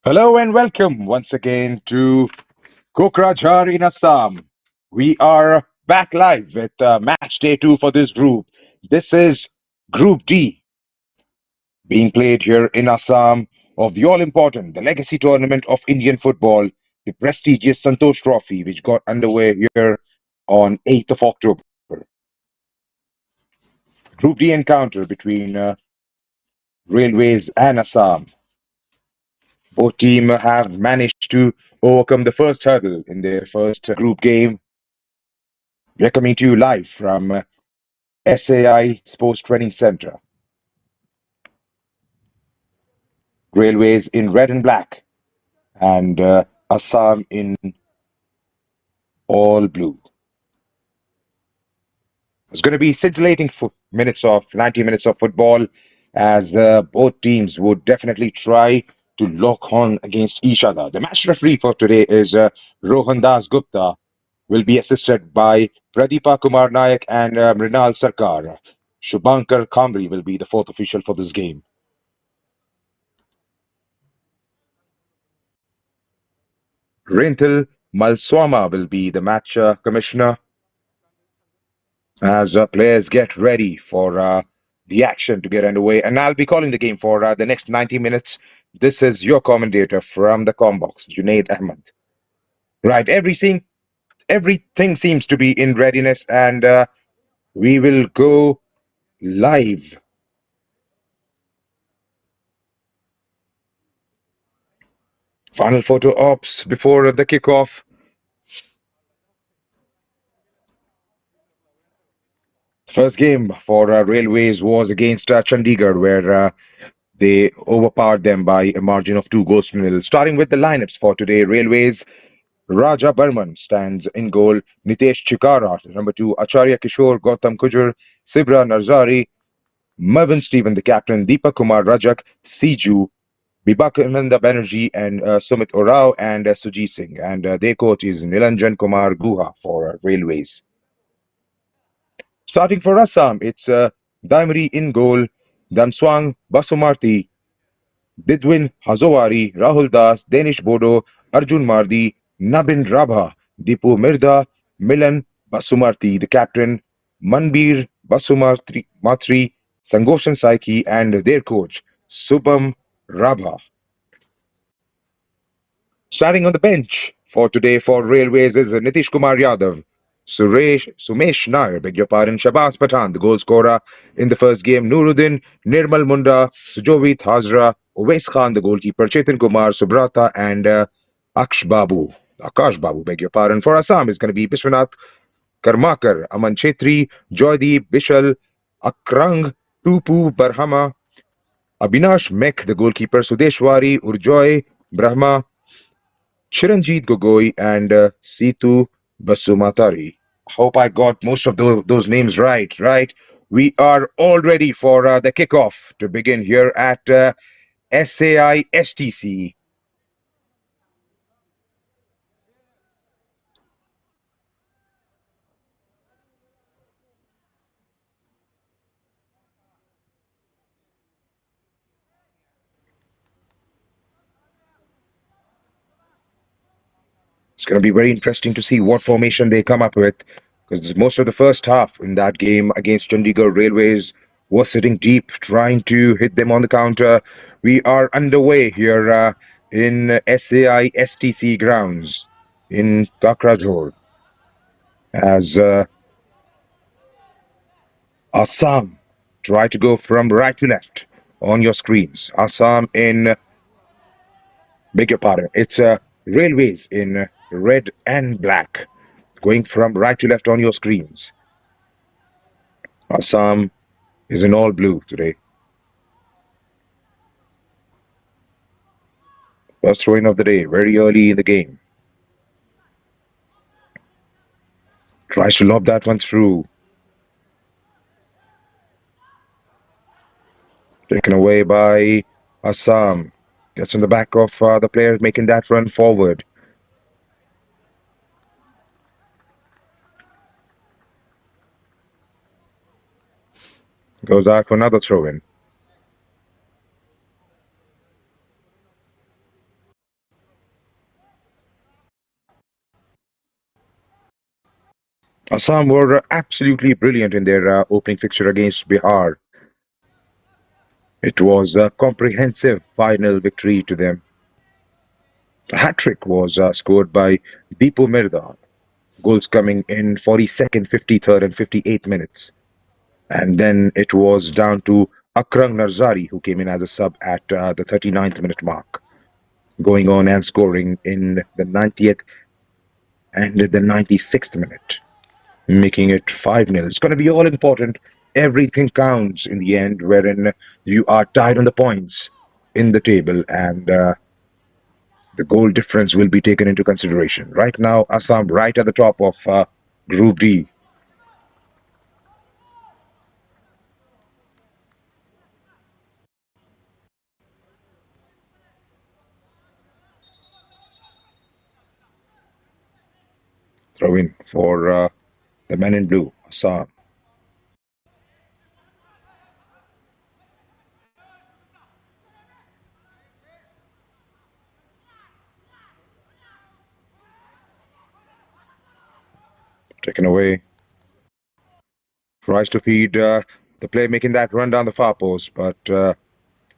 Hello and welcome once again to Kokrajhar in Assam. We are back live with match day two for this group. This is Group D being played here in Assam of the all-important, the legacy tournament of Indian football, the prestigious Santosh Trophy, which got underway here on 8th of October. Group D encounter between Railways and Assam. Both teams have managed to overcome the first hurdle in their first group game. We are coming to you live from SAI Sports Training Center. Railways in red and black, and Assam in all blue. It's going to be scintillating 90 minutes of football, as both teams would definitely try to lock on against each other. The match referee for today is Rohan Das Gupta, will be assisted by Pradeepa Kumar Nayak and Mrinal Sarkar. Shubhankar Kambri will be the fourth official for this game. Rinthil Malswama will be the match commissioner as players get ready for the action to get underway. And I'll be calling the game for the next 90 minutes. This is your commentator from the Combox, Junaid Ahmed. Right, everything seems to be in readiness, and we will go live. Final photo ops before the kickoff. First game for Railways was against Chandigarh, where they overpowered them by a margin of 2 goals to nil. Starting with the lineups for today, Railways Raja Burman stands in goal. Nitesh Chikara, number two. Acharya Kishore, Gautam Kujur, Sibra Narzari, Mervyn Stephen, the captain. Deepak Kumar Rajak, Siju, Bibakananda Banerjee, and Sumit Orao, and Sujit Singh. And their coach is Nilanjan Kumar Guha for Railways. Starting for Assam, it's Daimri in goal. Damswang Basumarthi, Didwin Hazowari, Rahul Das, Danish Bodo, Arjun Mardi, Nabin Rabha, Dipu Mirda, Milan Basumarthi, the captain, Manbir Matri, Sangoshan Saiki, and their coach, Subham Rabha. Starting on the bench for today for Railways is Nitish Kumar Yadav, Sumesh Nair, beg your pardon, Shabazz Pathan, the goal scorer in the first game, Nuruddin, Nirmal Munda, Sujovit Hazra, Uwais Khan, the goalkeeper, Chetan Kumar, Subrata, and Akash Babu, beg your pardon. For Assam, it's going to be Biswanath Karmakar, Aman Chetri, Joydeep, Bishal, Akrang, Tupu Barhama, Abinash Mek, the goalkeeper, Sudeshwari, Urjoy, Brahma, Chiranjit Gogoi, and Situ Basumatari. Hope I got most of those names right. Right, we are all ready for the kickoff to begin here at SAI STC. It's going to be very interesting to see what formation they come up with, because most of the first half in that game against Chandigarh Railways was sitting deep, trying to hit them on the counter. We are underway here in SAI STC grounds in Kokrajhar as Assam try to go from right to left on your screens. Assam in, beg your pardon, it's Railways in red and black, going from right to left on your screens. Assam is in all blue today. First throw-in of the day, very early in the game. Tries to lob that one through. Taken away by Assam. Gets on the back of the player making that run forward. Goes out for another throw-in. Assam were absolutely brilliant in their opening fixture against Bihar. It was a comprehensive final victory to them. A hat trick was scored by Deepu Mirda, goals coming in 42nd, 53rd, and 58th minutes. And then it was down to Akrang Narzari, who came in as a sub at the 39th minute mark, going on and scoring in the 90th and the 96th minute, making it 5-0. It's going to be all important. Everything counts in the end, wherein you are tied on the points in the table, and the goal difference will be taken into consideration. Right now, Assam right at the top of Group D. Throw in for the men in blue, Assam. Taken away. Tries to feed the player making that run down the far post, but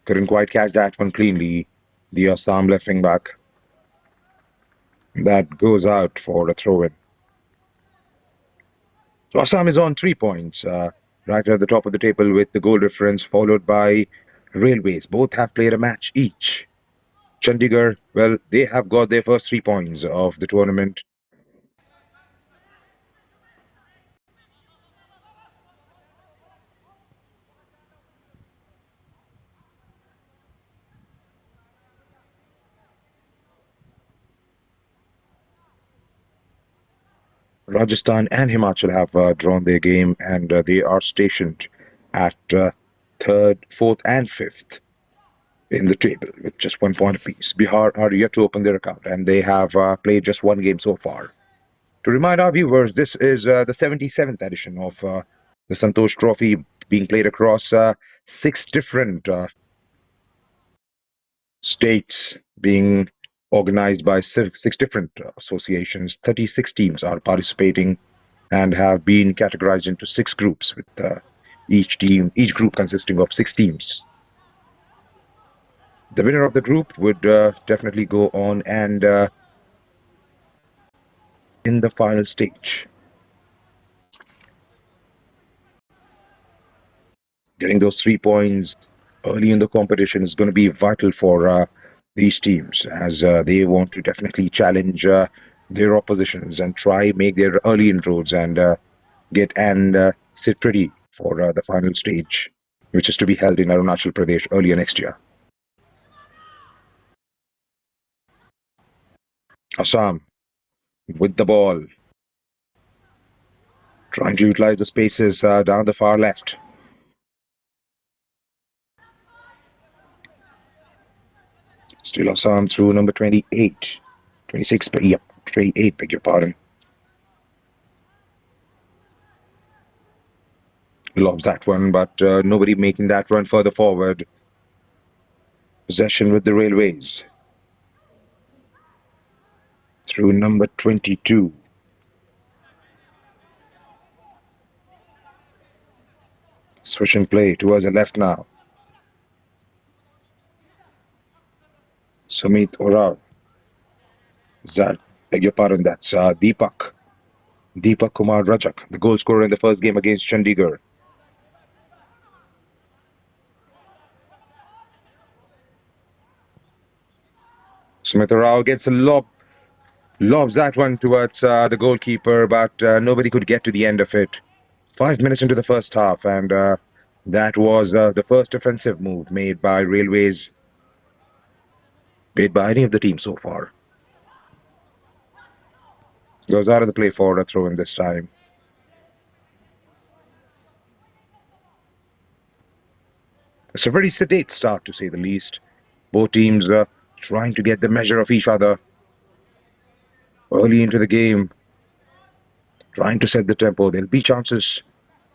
couldn't quite catch that one cleanly. The Assam left wing back. That goes out for a throw in. So Assam is on 3 points, right at the top of the table with the goal difference, followed by Railways. Both have played a match each. Chandigarh, well, they have got their first 3 points of the tournament. Rajasthan and Himachal have drawn their game, and they are stationed at third, fourth, and fifth in the table with just 1 point apiece. Bihar are yet to open their account, and they have played just one game so far. To remind our viewers, this is the 77th edition of the Santosh Trophy, being played across 6 different states, being organized by 6 different associations. 36 teams are participating and have been categorized into 6 groups, with each group consisting of 6 teams. The winner of the group would definitely go on and in the final stage. Getting those 3 points early in the competition is going to be vital for these teams, as they want to definitely challenge their oppositions and try make their early inroads and get and sit pretty for the final stage, which is to be held in Arunachal Pradesh earlier next year. Assam with the ball, trying to utilize the spaces down the far left. Still Assam through number 28. 26, but yep, 28, beg your pardon. Lobs that one, but nobody making that run further forward. Possession with the Railways. Through number 22. Switching play towards the left now. Sumit Orav. That, beg your pardon, that's Deepak. Deepak Kumar Rajak, the goal scorer in the first game against Chandigarh. Sumit Orav gets a lobs that one towards the goalkeeper, but nobody could get to the end of it. 5 minutes into the first half, and that was the first offensive move made by Railways, made by any of the teams so far. Goes out of the play for a throw in this time. It's a very sedate start, to say the least. Both teams trying to get the measure of each other early into the game, trying to set the tempo. There'll be chances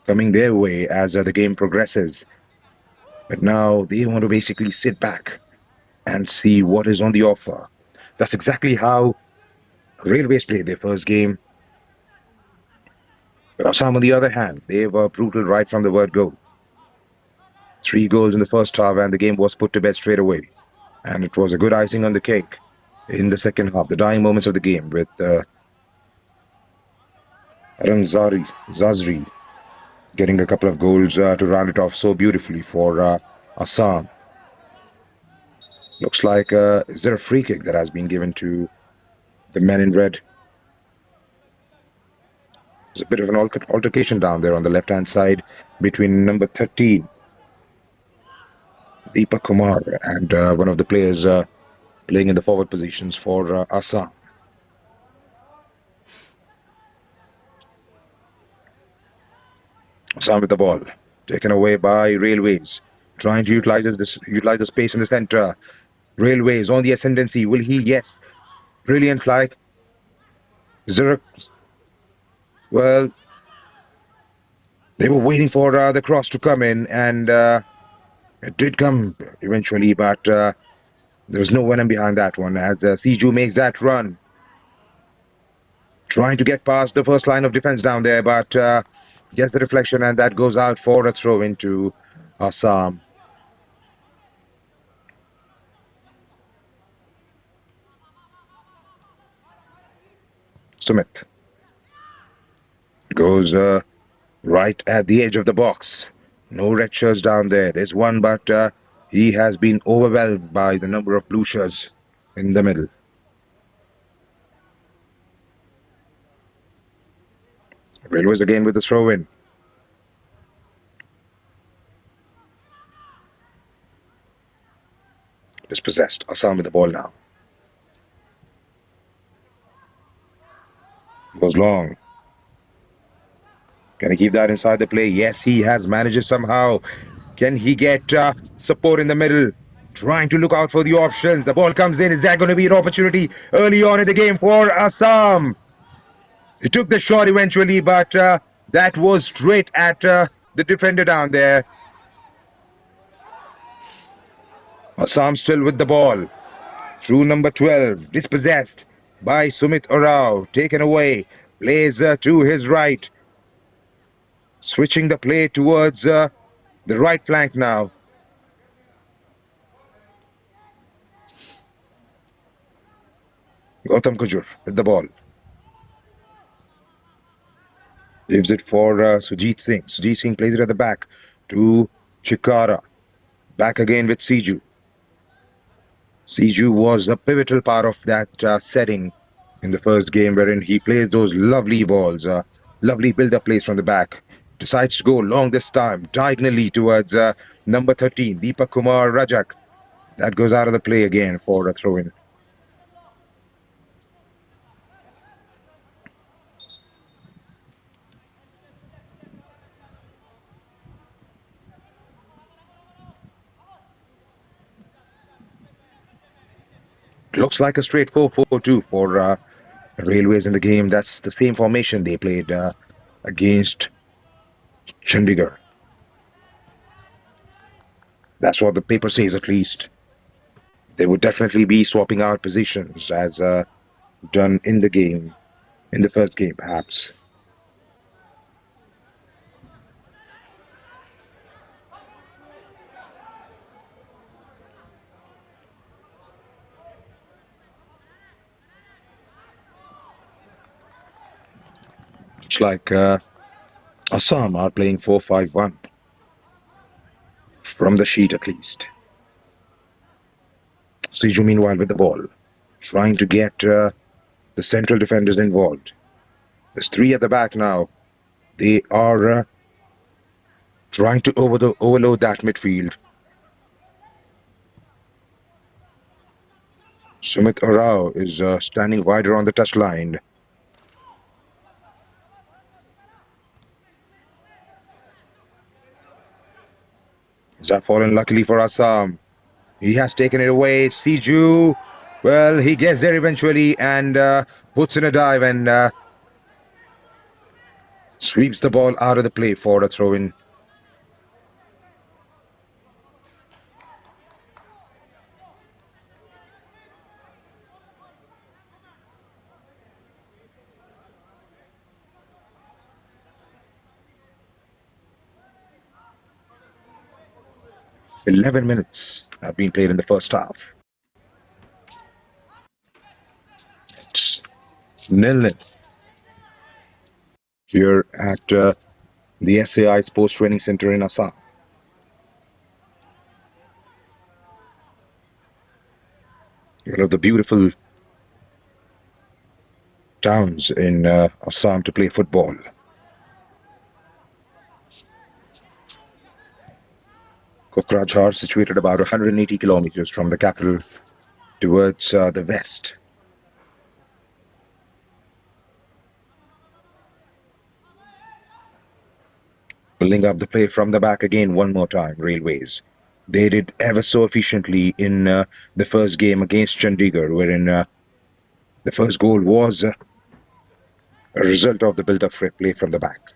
coming their way as the game progresses. But now they want to basically sit back and see what is on the offer. That's exactly how Railways played their first game. But Assam, on the other hand, they were brutal right from the word go. Three goals in the first half, and the game was put to bed straight away. And it was a good icing on the cake in the second half, the dying moments of the game, with Zazri getting a couple of goals to round it off so beautifully for Assam. Looks like, is there a free kick that has been given to the men in red? There's a bit of an altercation down there on the left-hand side between number 13, Deepak Kumar, and one of the players playing in the forward positions for Assam. Assam with the ball, taken away by Railways, trying to utilize the space in the center. Railways on the ascendancy. Will he? Yes. Brilliant, like Zurich. Well, they were waiting for the cross to come in, and it did come eventually, but there was no venom behind that one as Siju makes that run. Trying to get past the first line of defense down there, but gets the reflection, and that goes out for a throw into Assam. Sumit goes right at the edge of the box. No red shirts down there. There's one, but he has been overwhelmed by the number of blue shirts in the middle. Railways again with the throw in. Dispossessed. Assam with the ball now. Goes long. Can he keep that inside the play? Yes, he has managed it somehow. Can he get support in the middle? Trying to look out for the options. The ball comes in. Is that going to be an opportunity early on in the game for Assam? He took the shot eventually, but that was straight at the defender down there. Assam still with the ball. Through number 12. Dispossessed by Sumit Orao. Taken away. Plays to his right. Switching the play towards the right flank now. Gautam Kujur with the ball. Leaves it for Sujit Singh. Sujit Singh plays it at the back to Chikara. Back again with Siju. Siju was a pivotal part of that setting in the first game, wherein he plays those lovely balls, lovely build-up plays from the back. Decides to go long this time, diagonally towards number 13, Deepak Kumar Rajak. That goes out of the play again for a throw-in. Looks like a straight 4-4-2 for Railways in the game. That's the same formation they played against Chandigarh. That's what the paper says, at least. They would definitely be swapping out positions as done in the game, in the first game, perhaps. It's like Assam are playing 4-5-1 from the sheet, at least. Siju, meanwhile, with the ball, trying to get the central defenders involved. There's three at the back now. They are trying to overload that midfield. Sumit Arao is standing wider on the touchline. Is that fallen luckily for Assam? He has taken it away. Siju, well, he gets there eventually and puts in a dive and sweeps the ball out of the play for a throw-in. 11 minutes have been played in the first half. It's 0-0 here at the SAI Sports Training Center in Assam. One of the beautiful towns in Assam to play football. Kokrajhar, situated about 180 kilometers from the capital towards the west. Building up the play from the back again one more time, Railways. They did ever so efficiently in the first game against Chandigarh, wherein the first goal was a result of the build-up play from the back.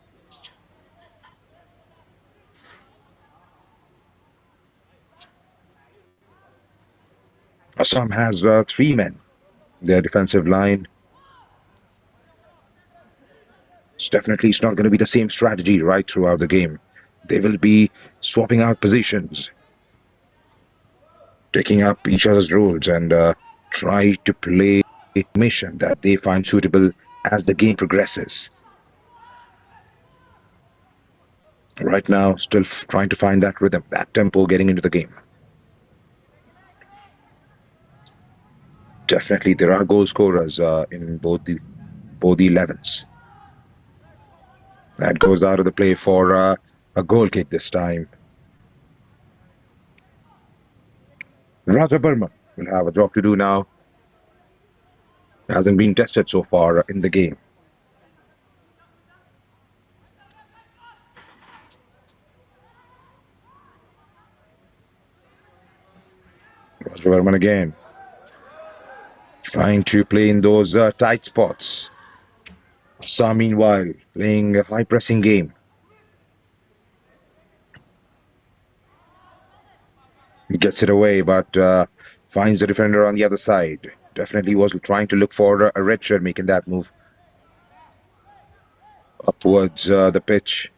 Assam has three men. Their defensive line. It's not going to be the same strategy right throughout the game. They will be swapping out positions, taking up each other's roles, and try to play a mission that they find suitable as the game progresses. Right now, still trying to find that rhythm, that tempo getting into the game. Definitely, there are goal scorers in both the 11s. That goes out of the play for a goal kick this time. Raja Burma will have a job to do now. Hasn't been tested so far in the game. Raja Burman again, trying to play in those tight spots. Assam, meanwhile, playing a high pressing game. Gets it away, but finds the defender on the other side. Definitely was trying to look for a red shirt making that move upwards the pitch.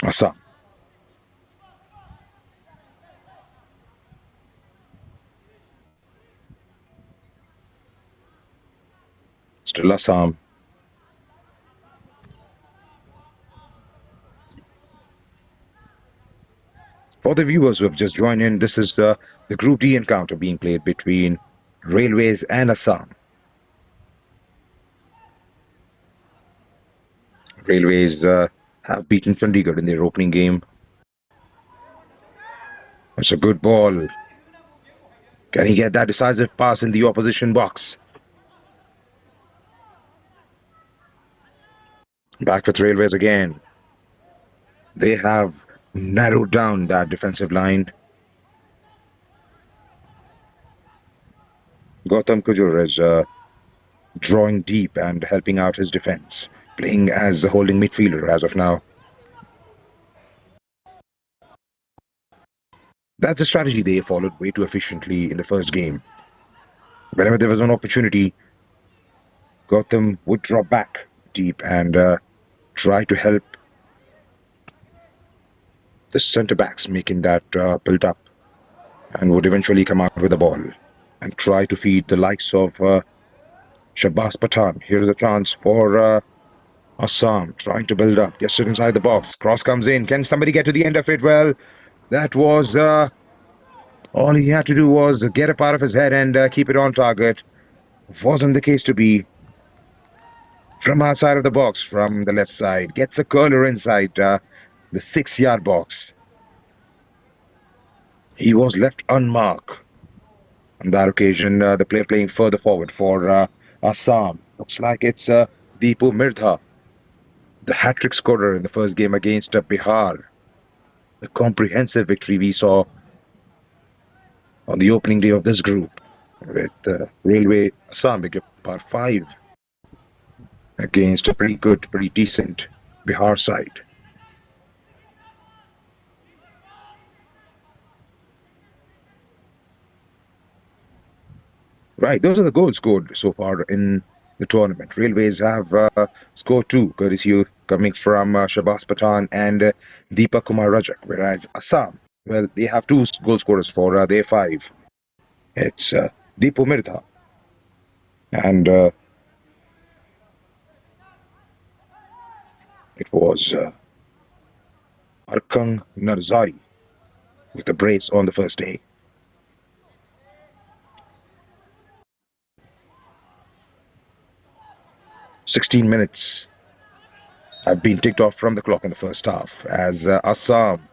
Assam. Still Assam. For the viewers who have just joined in, this is the Group D encounter being played between Railways and Assam. Railways have beaten Chandigarh in their opening game. It's a good ball. Can he get that decisive pass in the opposition box? Back with Railways again. They have narrowed down that defensive line. Gautam Kujur is drawing deep and helping out his defense, playing as a holding midfielder as of now. That's a strategy they followed way too efficiently in the first game. Whenever there was an opportunity, Gautam would drop back deep and try to help the centre backs making that build up, and would eventually come out with the ball and try to feed the likes of Shabazz Pathan. Here's a chance for Assam trying to build up, gets it inside the box. Cross comes in. Can somebody get to the end of it? Well, that was all he had to do was get up out of his head and keep it on target. Wasn't the case to be. From outside of the box, from the left side, gets a curler inside the 6-yard box. He was left unmarked. On that occasion, the player playing further forward for Assam. Looks like it's Deepu Mirdha, the hat-trick scorer in the first game against Bihar. The comprehensive victory we saw on the opening day of this group with Railway Assam, big part 5 against a pretty good, pretty decent Bihar side. Right, those are the goals scored so far in the tournament. Railways have scored two, courtesy coming from Shabas Pathan and Deepak Kumar Rajak, whereas Assam, well, they have two goal scorers for their five. It's Deepu Mirtha and it was Arkang Narzari with the brace on the first day. 16 minutes have been ticked off from the clock in the first half as Assam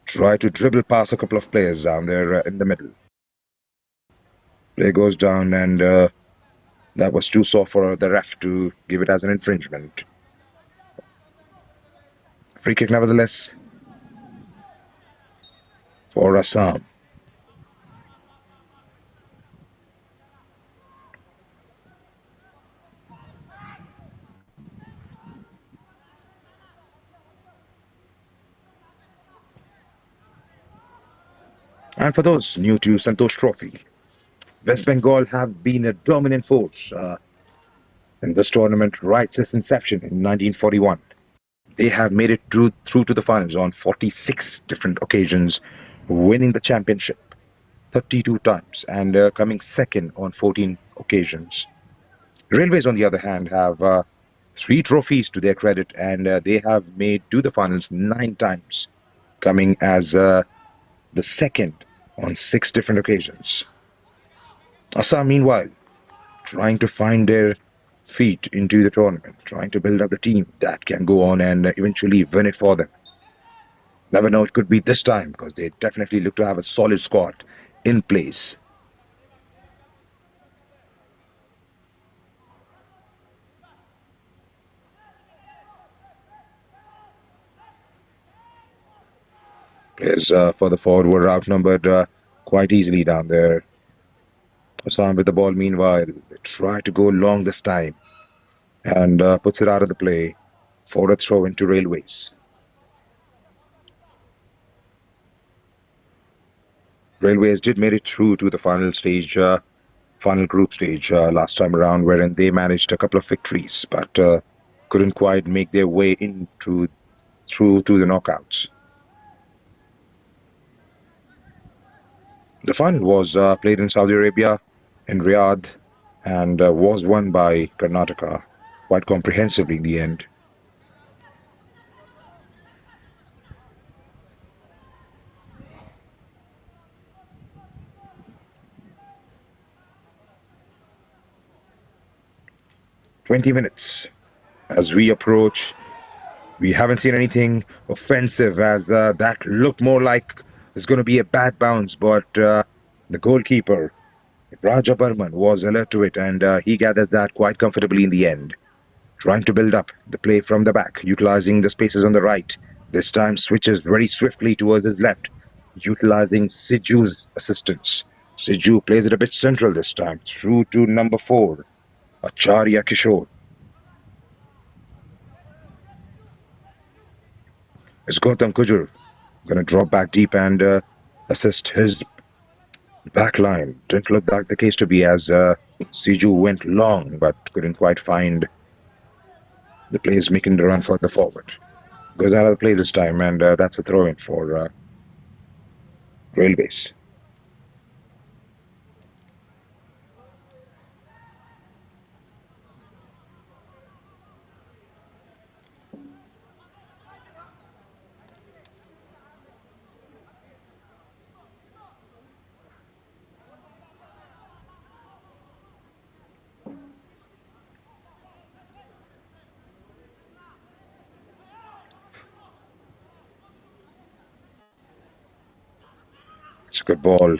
try to dribble past a couple of players down there in the middle. Player goes down and that was too soft for the ref to give it as an infringement. Free kick nevertheless for Assam. And for those new to Santosh Trophy, West Bengal have been a dominant force in this tournament right since inception in 1941. They have made it through to the finals on 46 different occasions, winning the championship 32 times and coming second on 14 occasions. Railways, on the other hand, have three trophies to their credit, and they have made to the finals 9 times, coming as the second on 6 different occasions. Assam, meanwhile, trying to find their feet into the tournament, trying to build up a team that can go on and eventually win it for them. Never know, it could be this time because they definitely look to have a solid squad in place. Players for the forward were outnumbered quite easily down there. Assam with the ball, meanwhile, they try to go long this time and puts it out of the play for a throw into Railways. Railways did made it through to the final stage, final group stage last time around, wherein they managed a couple of victories, but couldn't quite make their way into through to the knockouts. The final was played in Saudi Arabia, in Riyadh, and was won by Karnataka quite comprehensively in the end. "20 minutes as we approach. We haven't seen anything offensive as that looked more like it's going to be a bad bounce, but the goalkeeper, Raja Burman, was alert to it and he gathers that quite comfortably in the end. Trying to build up the play from the back, utilizing the spaces on the right. This time switches very swiftly towards his left, utilizing Siju's assistance. Siju plays it a bit central this time, through to number 4, Acharya Kishore. It's Gautam Kujur going to drop back deep and assist his back line. Didn't look like the case to be as Siju went long but couldn't quite find the players making the run further forward. Goes out of the play this time and that's a throw in for Railways. It's a good ball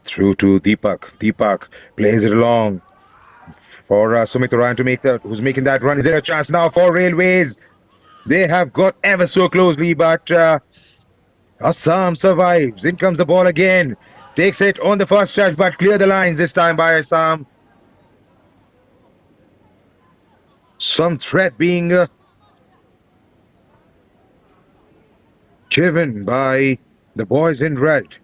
through to Deepak. Deepak plays it along for Sumit Ryan to make that. Who's making that run? Is there a chance now for Railways? They have got ever so closely, but Assam survives. In comes the ball again. Takes it on the first touch, but clear the lines this time by Assam. Some threat being given by the boys in red.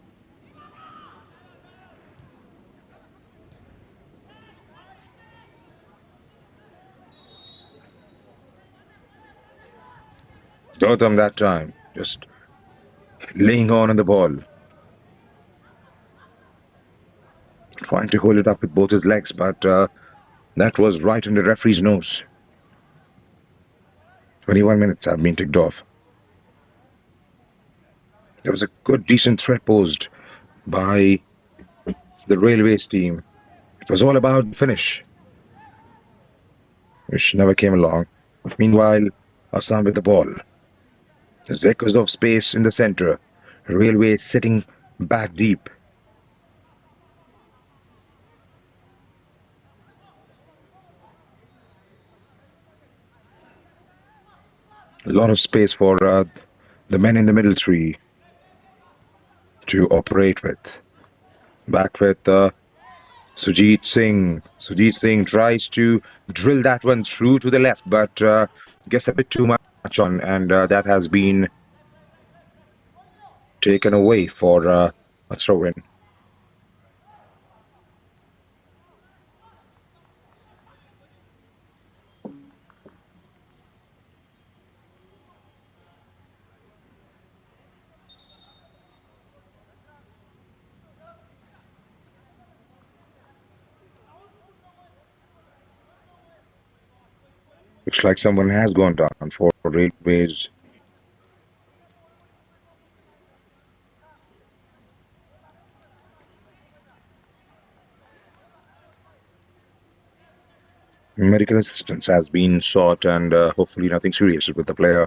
Gautam that time just laying on the ball, trying to hold it up with both his legs, but that was right in the referee's nose. 21 minutes have been ticked off. There was a good, decent threat posed by the Railways team. It was all about the finish, which never came along. Meanwhile, Assam with the ball. There's acres of space in the center. Railway sitting back deep. A lot of space for the men in the middle three to operate with. Back with Sujit Singh. Sujit Singh tries to drill that one through to the left, but gets a bit too much on, and that has been taken away for a throw in. Looks like someone has gone down for Railways. Medical assistance has been sought, and hopefully nothing serious with the player.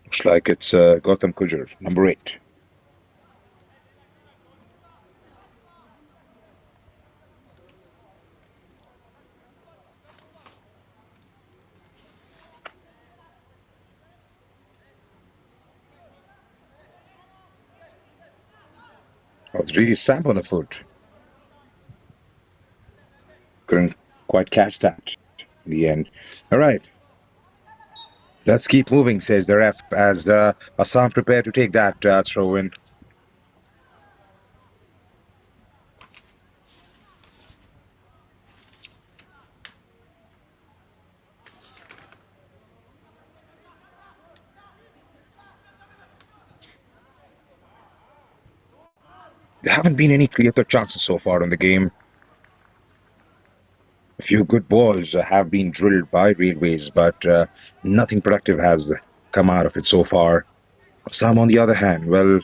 Looks like it's Kokrajhar, number 8. Oh, it's really stamp on the foot. Couldn't quite catch that in the end. All right, let's keep moving, says the ref, as Assam prepare to take that throw in. There haven't been any clear-cut chances so far in the game. A few good balls have been drilled by Railways, but nothing productive has come out of it so far. Assam, on the other hand, well,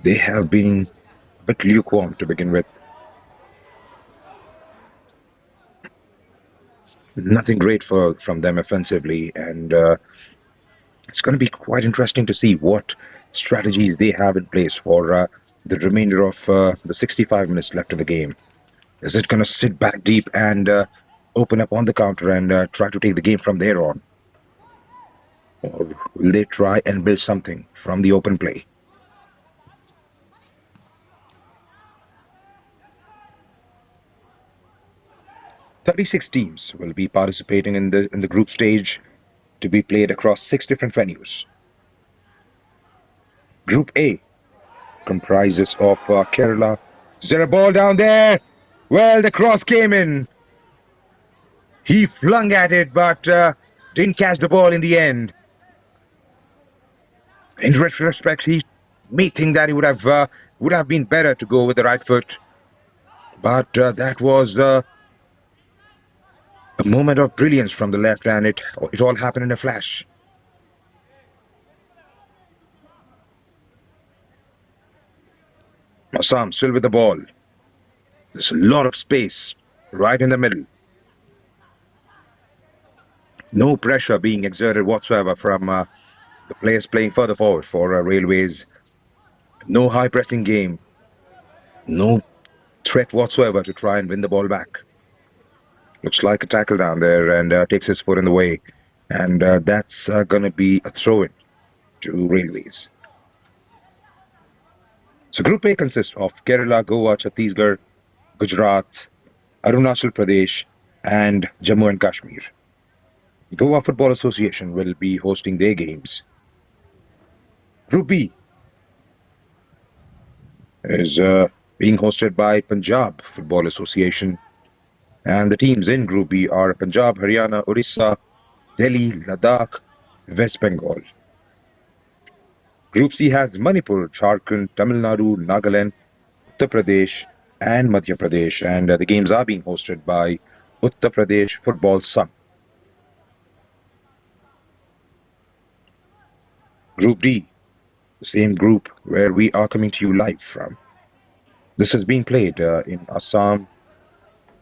they have been a bit lukewarm to begin with. Nothing great from them offensively, and it's going to be quite interesting to see what strategies they have in place for the remainder of the 65 minutes left in the game. Is it going to sit back deep and open up on the counter and try to take the game from there on? Or will they try and build something from the open play? 36 teams will be participating in the group stage to be played across 6 different venues. Group A comprises of Kerala. Is there a ball down there? Well, the cross came in. He flung at it, but didn't catch the ball in the end. In retrospect, he may think that he would have been better to go with the right foot, but that was a moment of brilliance from the left, and it all happened in a flash. Assam still with the ball. There's a lot of space right in the middle. No pressure being exerted whatsoever from the players playing further forward for Railways. No high pressing game. No threat whatsoever to try and win the ball back. Looks like a tackle down there and takes his foot in the way. And that's going to be a throw in to Railways. So Group A consists of Kerala, Goa, Chhattisgarh, Gujarat, Arunachal Pradesh, and Jammu and Kashmir. Goa Football Association will be hosting their games. Group B is being hosted by Punjab Football Association. And the teams in Group B are Punjab, Haryana, Orissa, Delhi, Ladakh, West Bengal. Group C has Manipur, Jharkhand, Tamil Nadu, Nagaland, Uttar Pradesh, and Madhya Pradesh. And the games are being hosted by Uttar Pradesh Football Sangh. Group D, the same group where we are coming to you live from. This is being played in Assam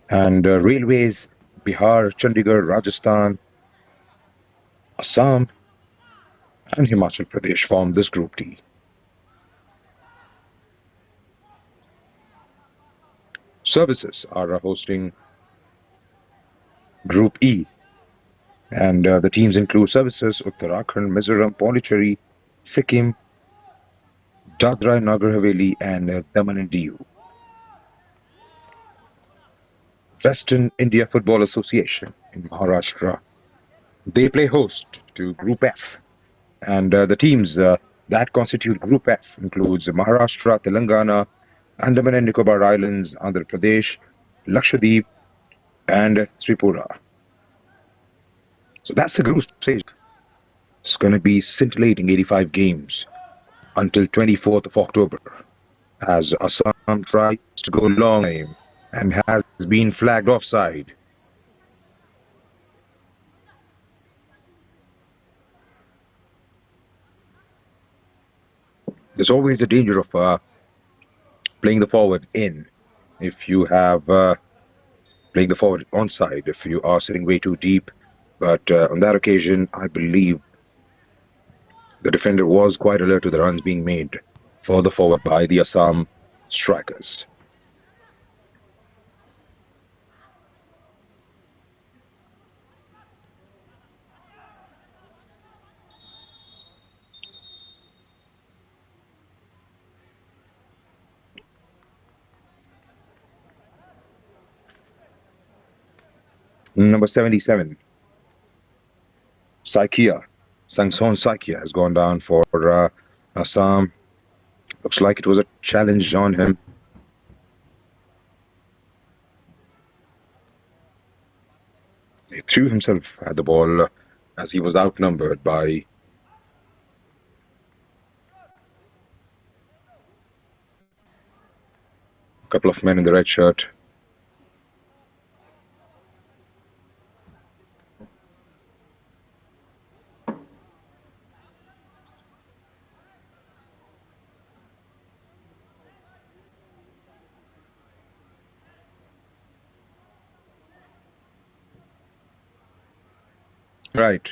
and Railways, Bihar, Chandigarh, Rajasthan, Assam, and Himachal Pradesh form this Group D. Services are hosting Group E, and the teams include Services, Uttarakhand, Mizoram, Pondicherry, Sikkim, Dadra and Nagar Haveli, and Daman and Diu. Western India Football Association in Maharashtra. They play host to Group F, and the teams that constitute Group F includes Maharashtra, Telangana, Andaman and Nicobar Islands, Andhra Pradesh, Lakshadweep, and Tripura. So that's the group stage. It's going to be scintillating 85 games until 24th of October as Assam tries to go long game and has been flagged offside. There's always a danger of playing the forward in if you have playing the forward onside if you are sitting way too deep. But on that occasion, I believe the defender was quite alert to the runs being made for the forward by the Assam strikers. Number 77, Saikia. Sangson Saikia has gone down for Assam. Looks like it was a challenge on him. He threw himself at the ball as he was outnumbered by a couple of men in the red shirt. Right.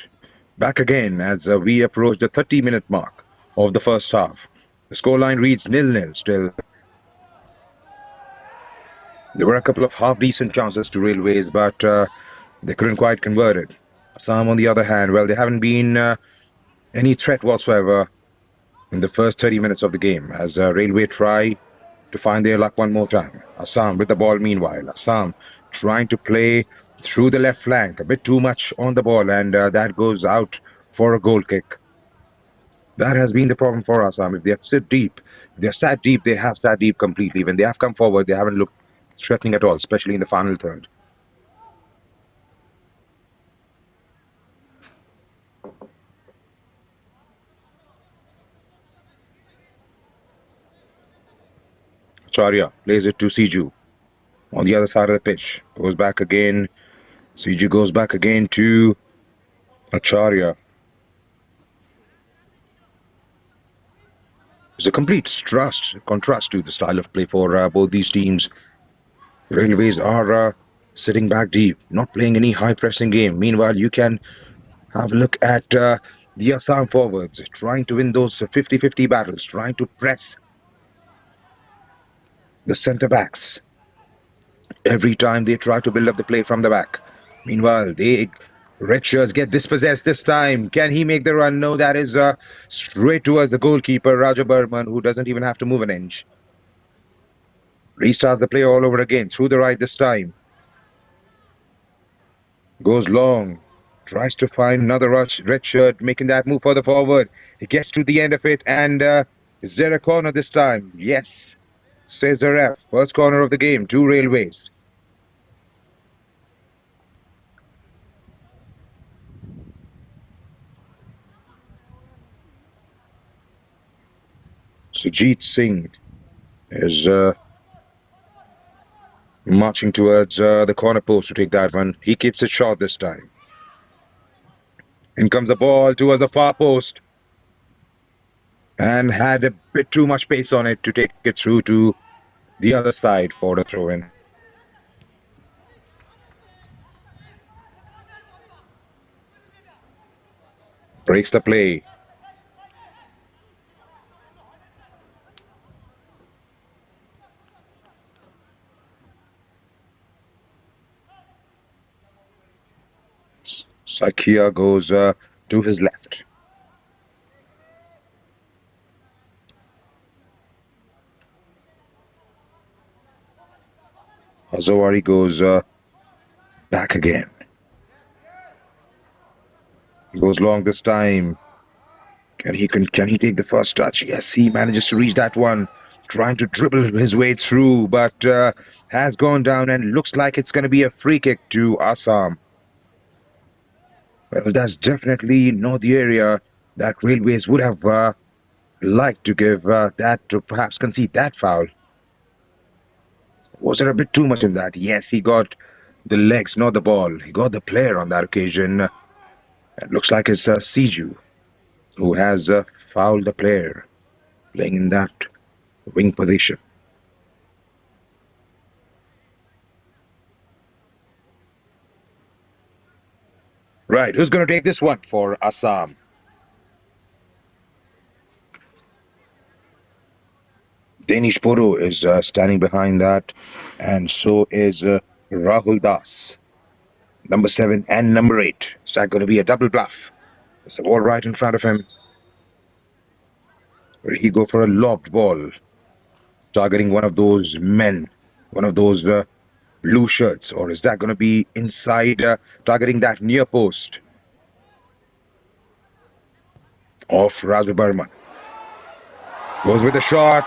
Back again as we approach the 30-minute mark of the first half. The scoreline reads 0-0 still. There were a couple of half-decent chances to Railways, but they couldn't quite convert it. Assam, on the other hand, well, they haven't been any threat whatsoever in the first 30 minutes of the game as Railway try to find their luck one more time. Assam with the ball meanwhile. Assam trying to play through the left flank, a bit too much on the ball, and that goes out for a goal kick. That has been the problem for Assam. If they have sit deep, if they have sat deep, they have sat deep completely. When they have come forward, they haven't looked threatening at all, especially in the final third. Acharya plays it to Siju on the other side of the pitch. Goes back again. Siju goes back again to Acharya. It's a complete contrast to the style of play for both these teams. Railways are sitting back deep, not playing any high-pressing game. Meanwhile, you can have a look at the Assam forwards trying to win those 50-50 battles, trying to press the centre backs every time they try to build up the play from the back. Meanwhile, the red shirts get dispossessed this time. Can he make the run? No, that is straight towards the goalkeeper, Raja Burman, who doesn't even have to move an inch. Restarts the play all over again, through the right this time. Goes long, tries to find another red shirt, making that move further forward. He gets to the end of it, and is there a corner this time? Yes, says the ref. First corner of the game, two Railways. Sujit Singh is marching towards the corner post to take that one. He keeps it short this time. In comes the ball towards the far post. And had a bit too much pace on it to take it through to the other side for the throw-in. Breaks the play. Sakia goes to his left. Hazawari goes back again. He goes long this time. Can he take the first touch? Yes, he manages to reach that one. Trying to dribble his way through, but has gone down and looks like it's going to be a free kick to Assam. Well, that's definitely not the area that Railways would have liked to give that, to perhaps concede that foul. Was there a bit too much in that? Yes, he got the legs, not the ball. He got the player on that occasion. It looks like it's Siju who has fouled the player playing in that wing position. Right, who's going to take this one for Assam? Danish Poro is standing behind that, and so is Rahul Das. Number 7 and number 8. Is that going to be a double bluff? There's a ball right in front of him. Will he go for a lobbed ball, targeting one of those men, one of those blue shirts, or is that going to be inside, targeting that near post of Raju Burman? Goes with a shot.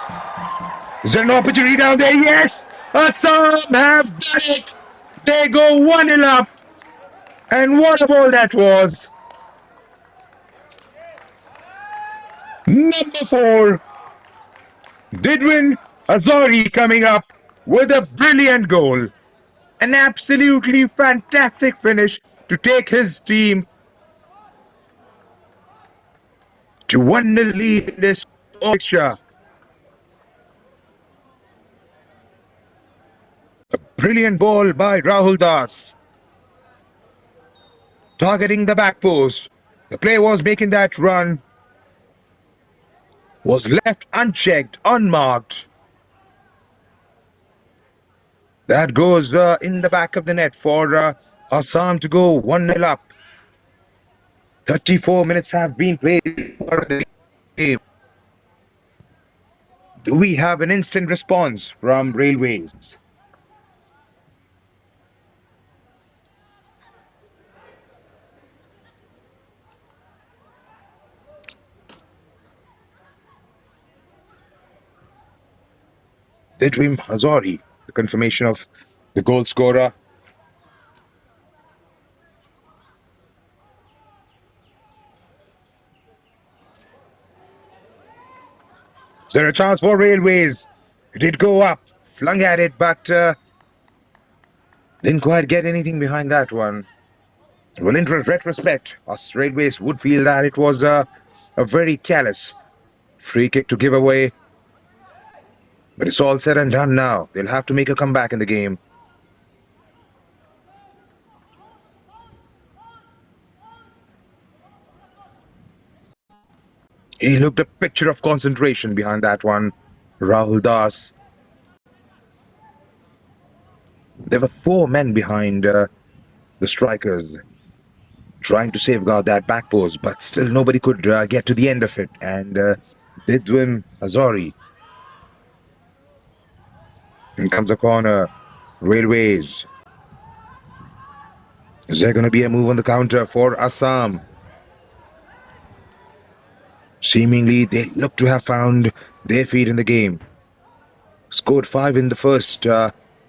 Is there an opportunity down there? Yes! Assam have done it! They go 1-0 up. And what a ball that was! Number 4, Didwin Azori coming up with a brilliant goal. An absolutely fantastic finish to take his team to 1-0 lead in this fixture. A brilliant ball by Rahul Das, targeting the back post. The player was making that run, was left unchecked, unmarked. That goes in the back of the net for Assam to go 1-0 up. 34 minutes have been played for the game. Do we have an instant response from Railways? Didwin Hazori, the confirmation of the goal scorer. Is there a chance for Railways? It did go up, flung at it, but didn't quite get anything behind that one. Well, in retrospect, us Railways would feel that it was a very careless free kick to give away. But it's all said and done now. They'll have to make a comeback in the game. He looked a picture of concentration behind that one, Rahul Das. There were 4 men behind the strikers trying to safeguard that back post, but still nobody could get to the end of it. And Didwin Azori. In comes a corner. Railways. Is there going to be a move on the counter for Assam? Seemingly, they look to have found their feet in the game. Scored 5 in the first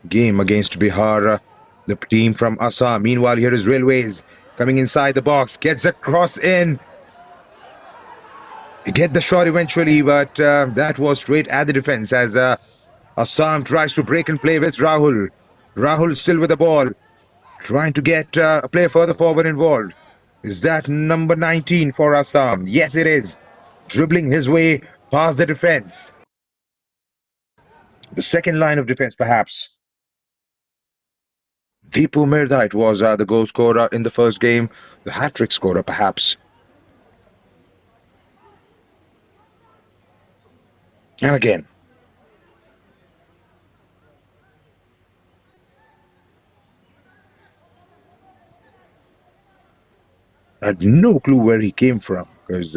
game against Bihar, the team from Assam. Meanwhile, here is Railways coming inside the box, gets a cross in. He get the shot eventually, but that was straight at the defense as Assam tries to break and play with Rahul. Rahul still with the ball, trying to get a player further forward involved. Is that number 19 for Assam? Yes, it is. Dribbling his way past the defense. The second line of defense, perhaps. Deepu Mirdait was the goal scorer in the first game, the hat-trick scorer, perhaps. And again, I had no clue where he came from because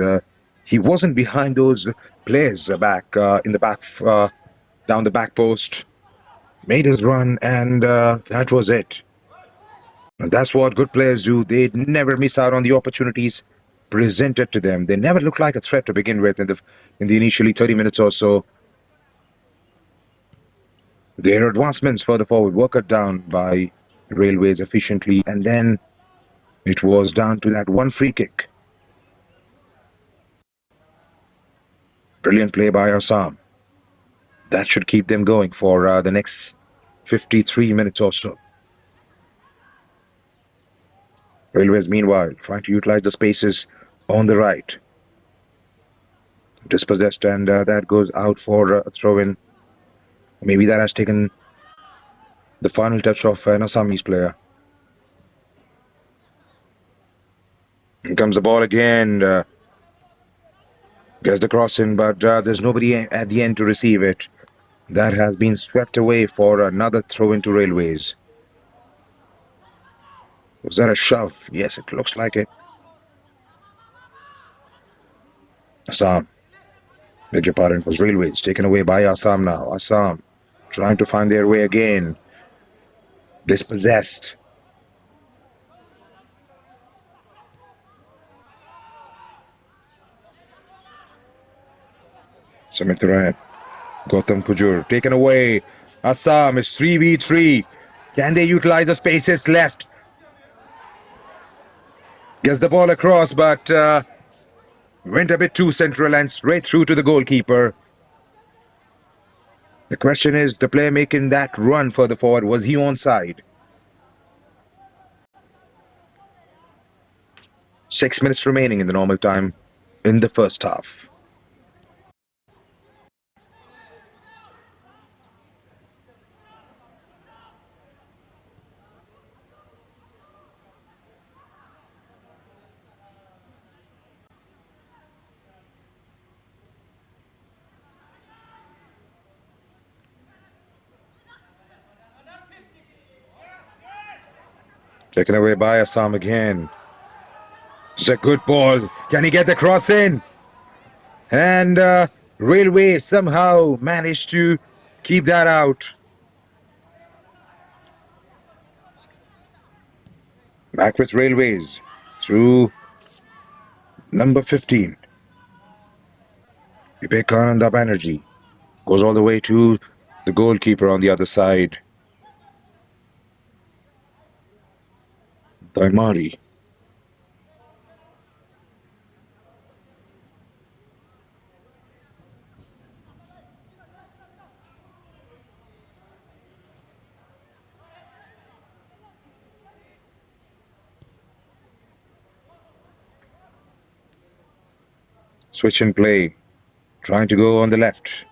he wasn't behind those players back in the back, down the back post. Made his run, and that was it. And that's what good players do. They never miss out on the opportunities presented to them. They never look like a threat to begin with in the initially 30 minutes or so. Their advancements further forward were cut down by Railways efficiently, and then it was down to that one free kick. Brilliant play by Assam. That should keep them going for the next 53 minutes or so. Railways, meanwhile, trying to utilize the spaces on the right. Dispossessed, and that goes out for a throw-in. Maybe that has taken the final touch of an Assamese player. Here comes the ball again. Gets the cross in, but there's nobody at the end to receive it. That has been swept away for another throw into Railways. Was that a shove? Yes, it looks like it. Assam. Beg your pardon, it was Railways. Taken away by Assam now. Assam trying to find their way again. Dispossessed. Sumit Rai. Gautam Kujur taken away. Assam is 3v3. Can they utilize the spaces left? Gets the ball across, but went a bit too central and straight through to the goalkeeper. The question is, the player making that run further forward, was he onside? 6 minutes remaining in the normal time in the first half. Taken away by Assam again. It's a good ball. Can he get the cross in? And Railway somehow managed to keep that out. Back with Railways through number 15. Vivekananda Banerjee goes all the way to the goalkeeper on the other side. Daimari. Switch and play. Trying to go on the left.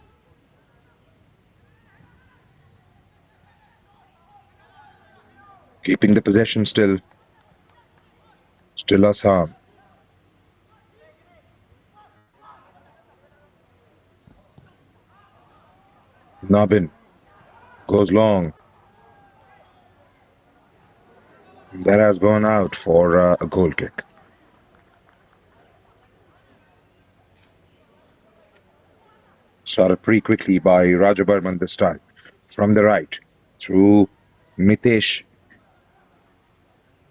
Keeping the possession still. Still Assam. Nabin goes long. That has gone out for a goal kick. Started pretty quickly by Raja Burman this time. From the right. Through Mitesh.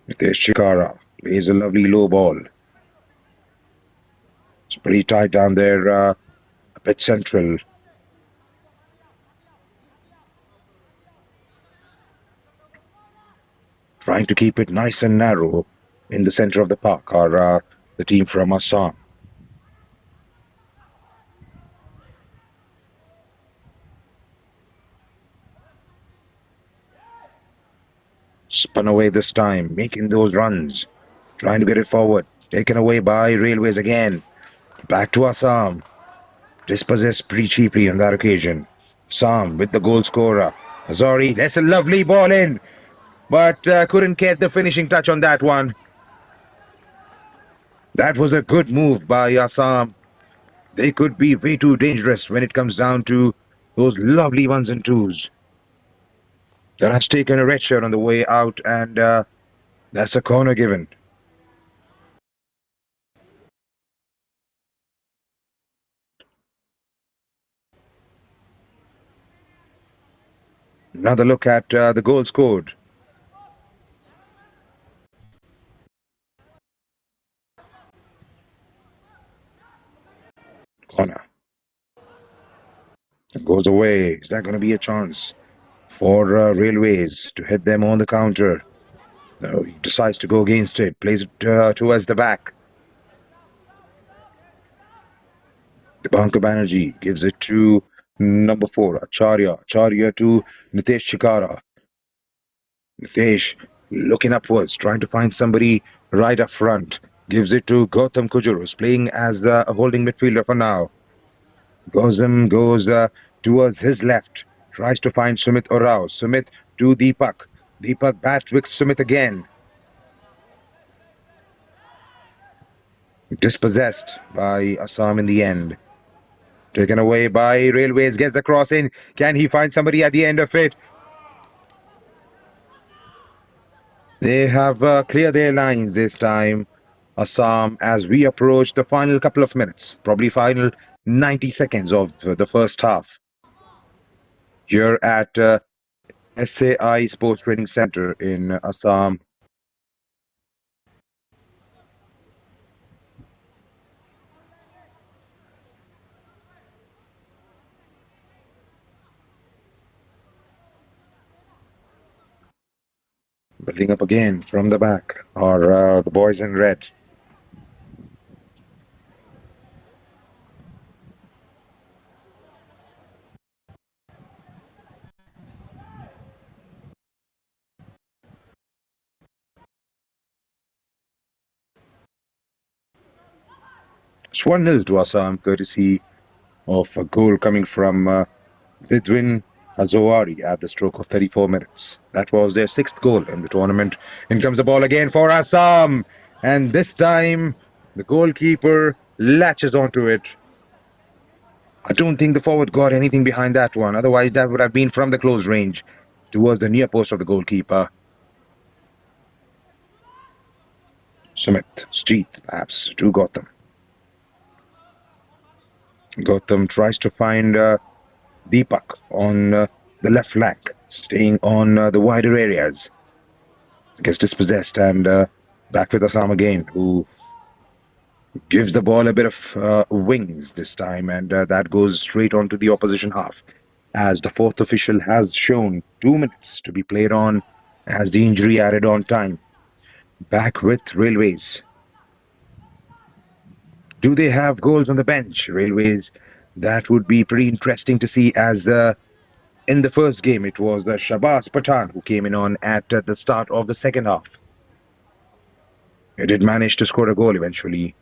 Mitesh Chikara. Plays a lovely low ball. It's pretty tight down there. A bit central. Trying to keep it nice and narrow in the center of the park are the team from Assam. Run away this time, making those runs, trying to get it forward. Taken away by Railways again. Back to Assam. Dispossessed pretty cheaply on that occasion. Assam with the goal scorer. Hazari, that's a lovely ball in, but couldn't get the finishing touch on that one. That was a good move by Assam. They could be way too dangerous when it comes down to those lovely ones and twos. That has taken a red shirt on the way out, and that's a corner given. Another look at the goal scored. Corner. It goes away. Is that going to be a chance for Railways to hit them on the counter? No, he decides to go against it. Plays it towards the back. Dipankar Banerjee gives it to number 4, Acharya. Acharya to Nitesh Chikara. Nitesh looking upwards, trying to find somebody right up front. Gives it to Gautam Kujur, who's playing as the holding midfielder for now. Gautam goes towards his left. Tries to find Sumit Orao. Sumit to Deepak. Deepak bats with Sumit again. Dispossessed by Assam in the end. Taken away by Railways. Gets the cross in. Can he find somebody at the end of it? They have cleared their lines this time, Assam, as we approach the final couple of minutes, probably final 90 seconds of the first half. Here at SAI Sports Training Center in Assam. Building up again from the back are the boys in red. It's 1-0 to Assam, courtesy of a goal coming from Vidwin Hazoari at the stroke of 34 minutes. That was their 6th goal in the tournament. In comes the ball again for Assam, and this time the goalkeeper latches onto it. I don't think the forward got anything behind that one. Otherwise, that would have been from the close range towards the near post of the goalkeeper. Sumit, Street, perhaps, to Gautam. Gautam tries to find Deepak on the left flank, staying on the wider areas. Gets dispossessed and back with Assam again, who gives the ball a bit of wings this time, and that goes straight onto the opposition half, as the fourth official has shown 2 minutes to be played on as the injury added on time. Back with Railways. Do they have goals on the bench, Railways? That would be pretty interesting to see, as in the first game it was the Shabazz Pathan who came in on at the start of the second half. He did manage to score a goal eventually.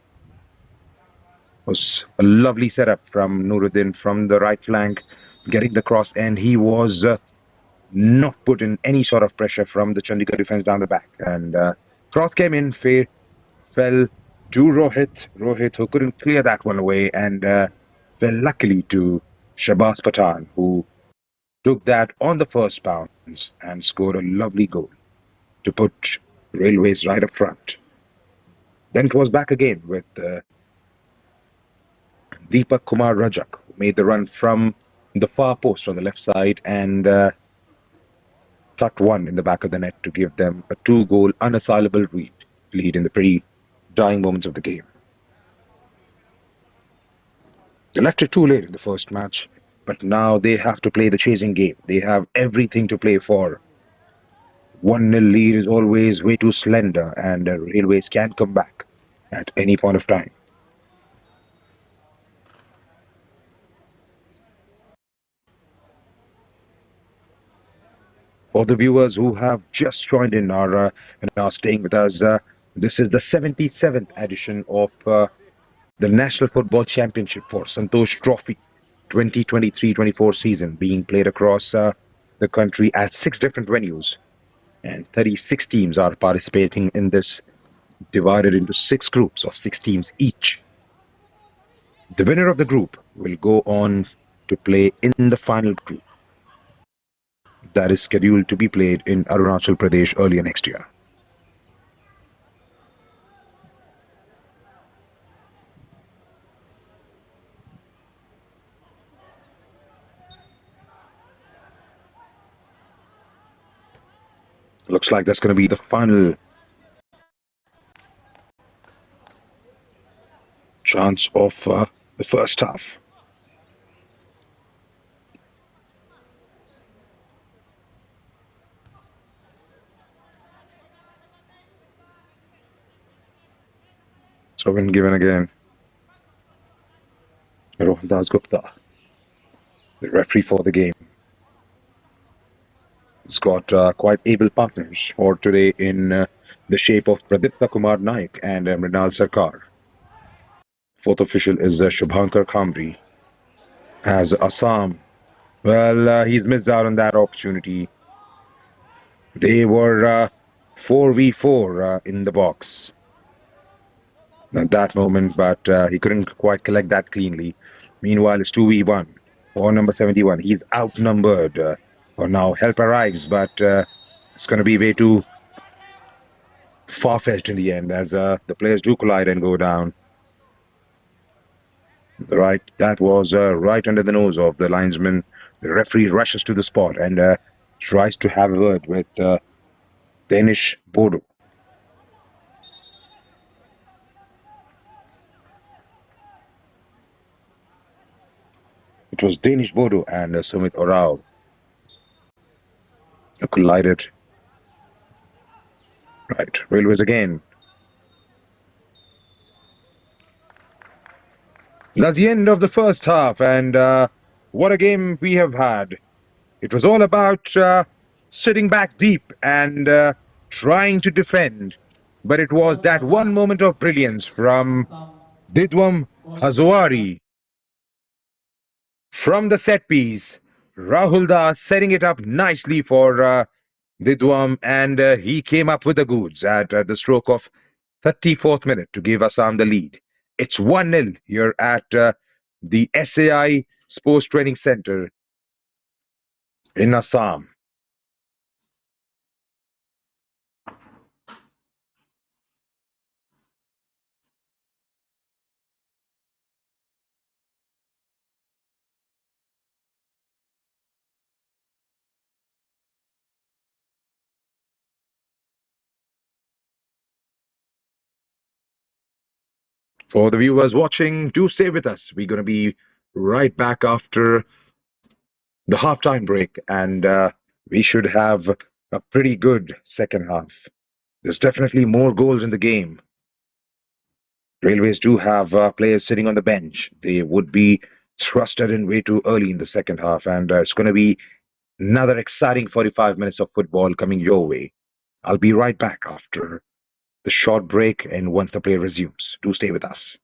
Was a lovely setup from Nuruddin from the right flank, getting the cross, and he was not put in any sort of pressure from the Chandigarh defense down the back. And cross came in, fell to Rohit, who couldn't clear that one away, and fell luckily to Shabazz Pathan, who took that on the first bounce and scored a lovely goal to put Railways right up front. Then it was back again with Deepak Kumar Rajak, who made the run from the far post on the left side and tucked one in the back of the net to give them a 2-goal unassailable lead in the pretty dying moments of the game. They left it too late in the first match, but now they have to play the chasing game. They have everything to play for. 1-0 lead is always way too slender, and Railways can come back at any point of time. For the viewers who have just joined in or and are staying with us, this is the 77th edition of the National Football Championship for Santosh Trophy 2023-24 season, being played across the country at 6 different venues, and 36 teams are participating in this, divided into 6 groups of 6 teams each. The winner of the group will go on to play in the final group that is scheduled to be played in Arunachal Pradesh earlier next year. Looks like that's going to be the final chance of the first half. So when given again, Rohan Das Gupta, the referee for the game. It's got quite able partners for today in the shape of Pradipta Kumar Naik and Mrinal Sarkar. Fourth official is Shubhankar Khamri. As Assam, well, he's missed out on that opportunity. They were 4v4 in the box at that moment, but he couldn't quite collect that cleanly. Meanwhile, it's 2v1 for number 71. He's outnumbered for now. Help arrives, but it's going to be way too far-fetched in the end as the players do collide and go down. Right, that was right under the nose of the linesman. The referee rushes to the spot and tries to have a word with Danish Bodo. It was Danish Bodo and Sumit Orao collided. Right, Railways again. That's the end of the first half, and what a game we have had. It was all about sitting back deep and trying to defend, but it was that one moment of brilliance from Didwam Hazwari from the set piece. Rahul Das setting it up nicely for Didwam, and he came up with the goods at the stroke of 34th minute to give Assam the lead. It's 1-0 here at the SAI Sports Training Center in Assam. For the viewers watching, do stay with us. We're going to be right back after the halftime break, and we should have a pretty good second half. There's definitely more goals in the game. Railways do have players sitting on the bench. They would be thrusted in way too early in the second half, and it's going to be another exciting 45 minutes of football coming your way. I'll be right back after the short break and once the play resumes. Do stay with us.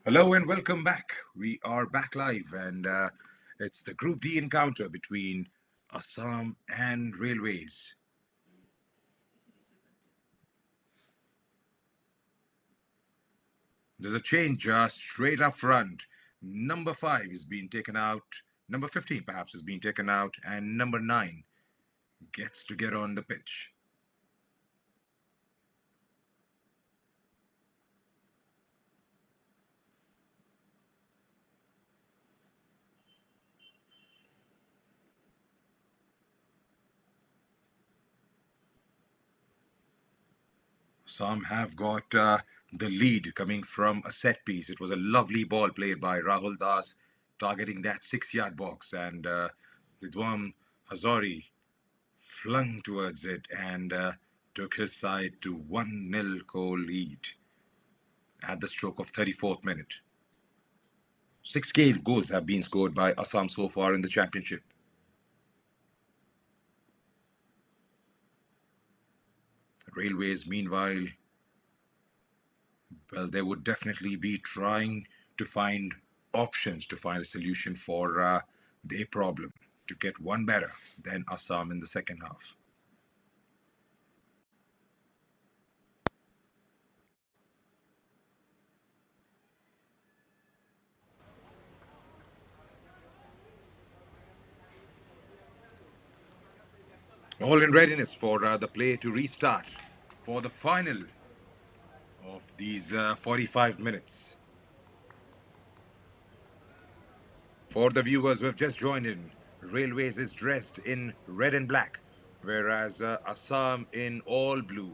Hello and welcome back. We are back live, and it's the Group D encounter between Assam and Railways. There's a change straight up front. Number 5 is being taken out. Number 15 perhaps is being taken out, and number 9 gets to get on the pitch. Some have got the lead coming from a set piece. It was a lovely ball played by Rahul Das, targeting that 6 yard box, and Didwam Hazori flung towards it and took his side to 1-0 goal lead at the stroke of 34th minute. 6 goals have been scored by Assam so far in the championship. Railways, meanwhile, well, they would definitely be trying to find options to find a solution for their problem to get one better than Assam in the second half. All in readiness for the play to restart for the final of these 45 minutes. For the viewers who have just joined in, Railways is dressed in red and black, whereas Assam in all blue.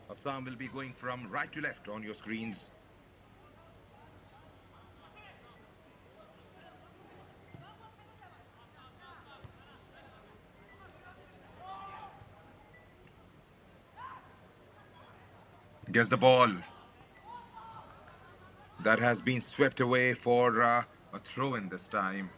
Assam will be going from right to left on your screens. Gets the ball. That has been swept away for a throw in this time.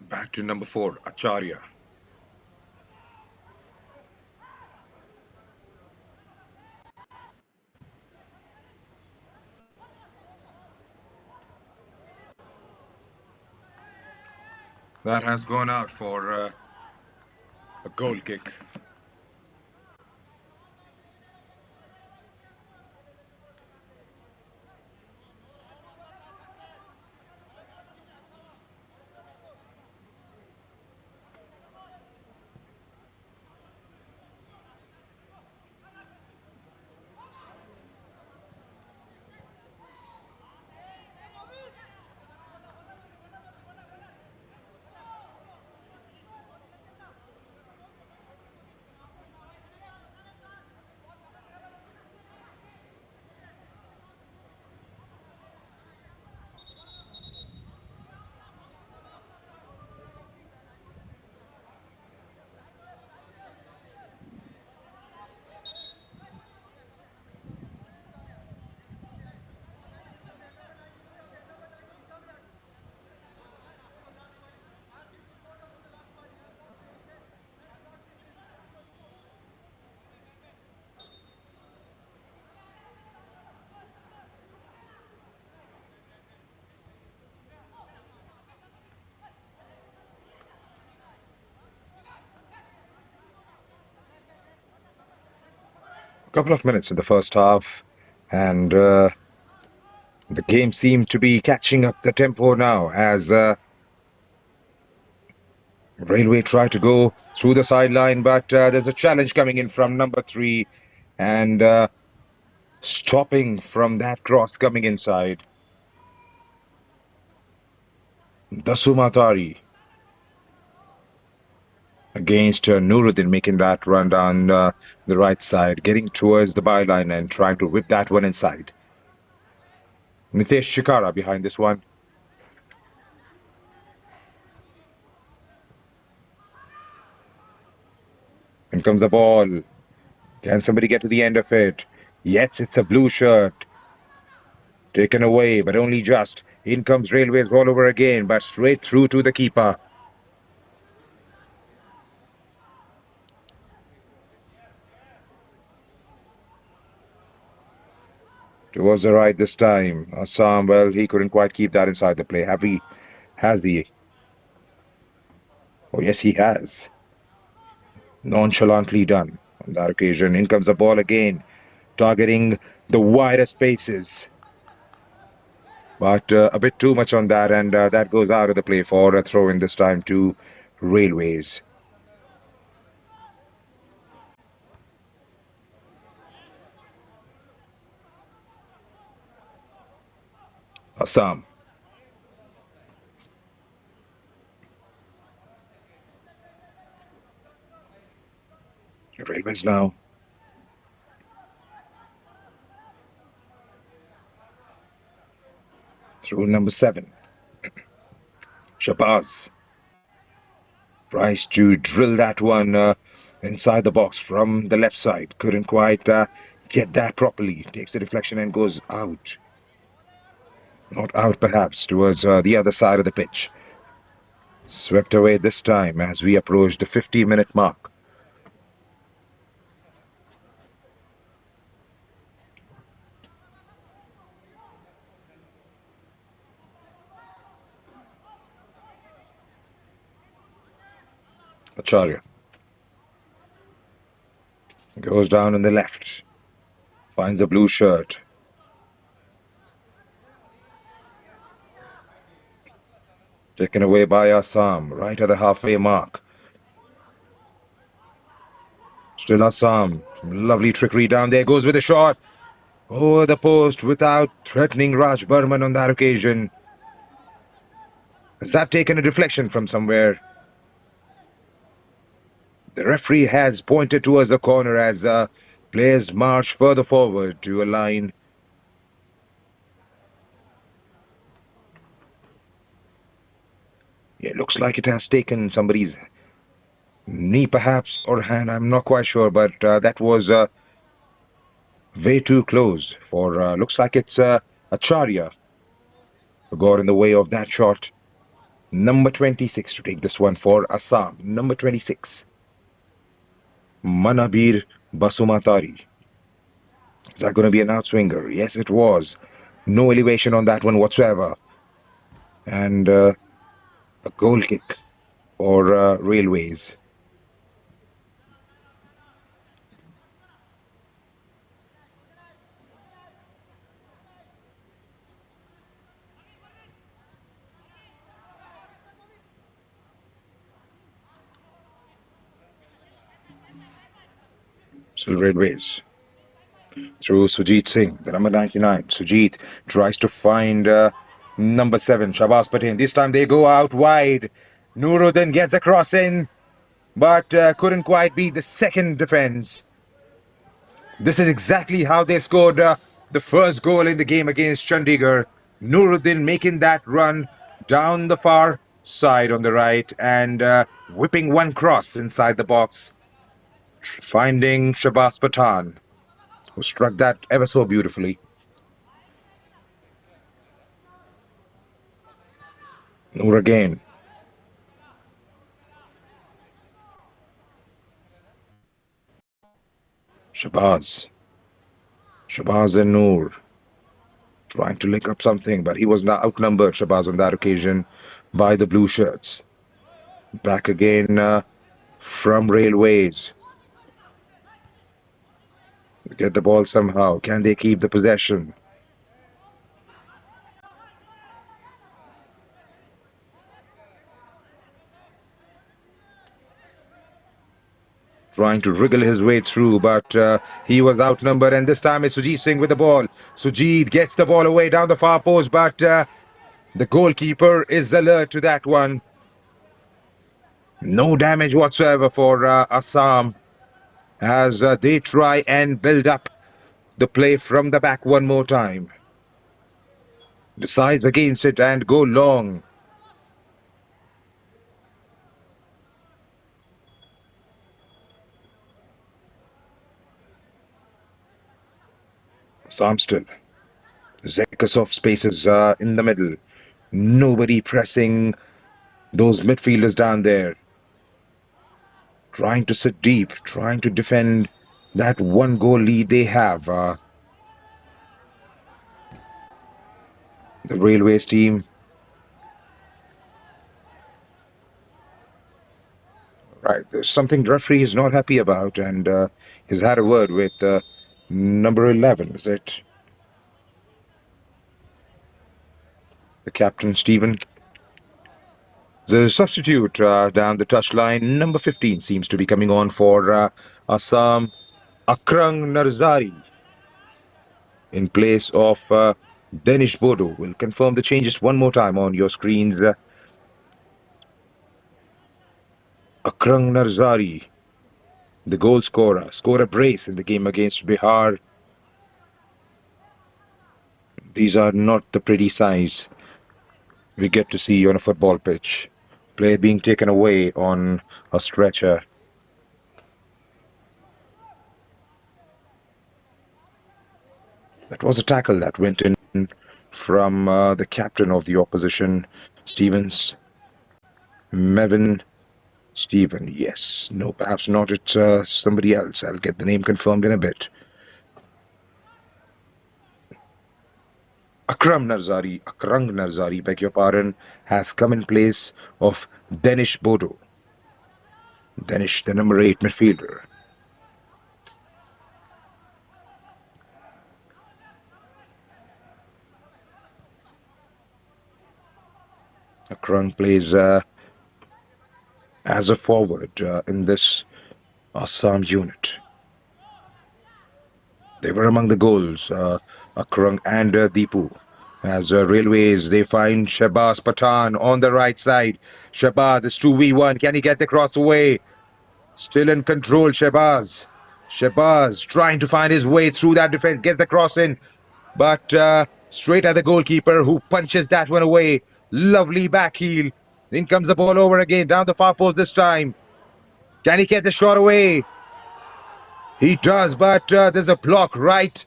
Back to number 4, Acharya. That has gone out for a goal kick. A couple of minutes in the first half, and the game seemed to be catching up the tempo now as Railway tried to go through the sideline, but there's a challenge coming in from number 3 and stopping from that cross coming inside. The Sumatari against Nuruddin making that run down the right side, getting towards the byline and trying to whip that one inside. Nitesh Shikara behind this one. In comes the ball. Can somebody get to the end of it? Yes, it's a blue shirt. Taken away, but only just. In comes Railways all over again, but straight through to the keeper. Towards the right this time. Assam, well, he couldn't quite keep that inside the play. Has the. Oh, yes, he has. Nonchalantly done on that occasion. In comes the ball again, targeting the wider spaces. But a bit too much on that, and that goes out of the play for a throw in this time to Railways. Assam. Railways now through number 7. Shabazz tries to drill that one inside the box from the left side. Couldn't quite get that properly. Takes the deflection and goes out. Not out, perhaps, towards the other side of the pitch. Swept away this time as we approach the 50-minute mark. Acharya goes down on the left. Finds the blue shirt. Taken away by Assam, right at the halfway mark. Still Assam. Lovely trickery down there. Goes with a shot. Over the post without threatening Raj Burman on that occasion. Has that taken a deflection from somewhere? The referee has pointed towards the corner as players march further forward to a line. It looks like it has taken somebody's knee, perhaps, or hand. I'm not quite sure, but that was way too close for. Looks like it's Acharya who got in the way of that shot. Number 26 to take this one for Assam. Number 26. Manabir Basumatari. Is that going to be an outswinger? Yes, it was. No elevation on that one whatsoever. And a goal kick for Railways. Still Railways. Through Sujit Singh, the number 99. Sujit tries to find number 7, Shabazz Patel. This time they go out wide. Nuruddin gets the cross in, but couldn't quite beat the second defense. This is exactly how they scored the first goal in the game against Chandigarh. Nuruddin making that run down the far side on the right and whipping one cross inside the box, finding Shabazz Pathan, who struck that ever so beautifully. Noor again. Shabazz. Shabazz and Noor trying to link up something, but he was not outnumbered, Shabazz, on that occasion by the blue shirts. Back again from Railways. Get the ball somehow. Can they keep the possession? Trying to wriggle his way through, but he was outnumbered. And this time it's Sujit Singh with the ball. Sujit gets the ball away down the far post, but the goalkeeper is alert to that one. No damage whatsoever for Assam as they try and build up the play from the back one more time. Decides against it and go long. Assam still. Zekasov spaces in the middle. Nobody pressing those midfielders down there. Trying to sit deep, trying to defend that one goal lead they have. The Railways team. Right, there's something the referee is not happy about, and he's had a word with number 11. Is it the captain, Stephen? The substitute down the touchline, number 15, seems to be coming on for Assam, Akrang Narzari, in place of Danish Bodo. We'll confirm the changes one more time on your screens. Akrang Narzari, the goal scorer, scored a brace in the game against Bihar. These are not the pretty signs we get to see on a football pitch. Player being taken away on a stretcher. That was a tackle that went in from the captain of the opposition, Stevens. Mevin Stephen, yes. No, perhaps not. It's somebody else. I'll get the name confirmed in a bit. Akrang Narzari, beg your pardon, has come in place of Danish Bodo. Danish, the number 8 midfielder. Akrang plays as a forward in this Assam unit. They were among the goals, Akrang and Deepu. As Railways, they find Shabazz Pathan on the right side. Shabazz is 2v1. Can he get the cross away? Still in control, Shabazz. Shabazz trying to find his way through that defense. Gets the cross in. But straight at the goalkeeper who punches that one away. Lovely back heel. In comes the ball over again. Down the far post this time. Can he get the shot away? He does, but there's a block right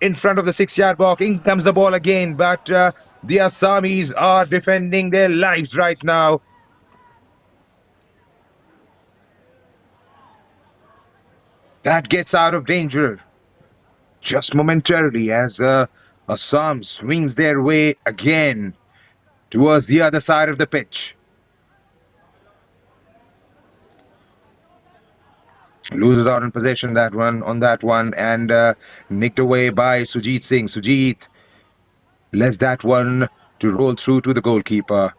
in front of the 6-yard box. In comes the ball again, but the Assamese are defending their lives right now. That gets out of danger just momentarily as Assam swings their way again towards the other side of the pitch. Loses out in possession on that one and nicked away by Sujit Singh. Sujit lets that one to roll through to the goalkeeper.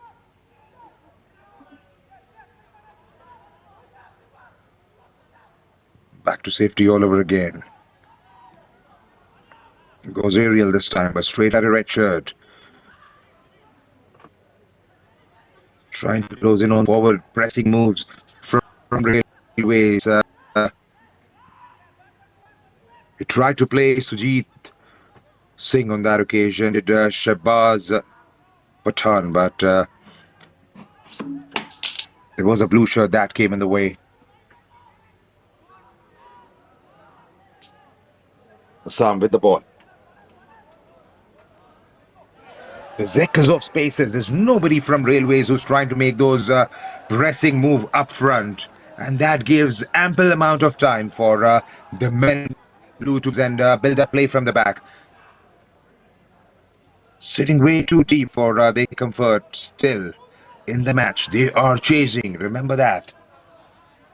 Back to safety all over again. Goes aerial this time, but straight at a red shirt. Trying to close in on forward pressing moves from Railways. He tried to play Sujit Singh on that occasion. It Shabazz Pathan, but there was a blue shirt that came in the way. Assam with the ball. The Zekasov spaces. There's nobody from Railways who's trying to make those pressing move up front. And that gives ample amount of time for the men blue tubes and build up play from the back. Sitting way too deep for their comfort still in the match. They are chasing. Remember that.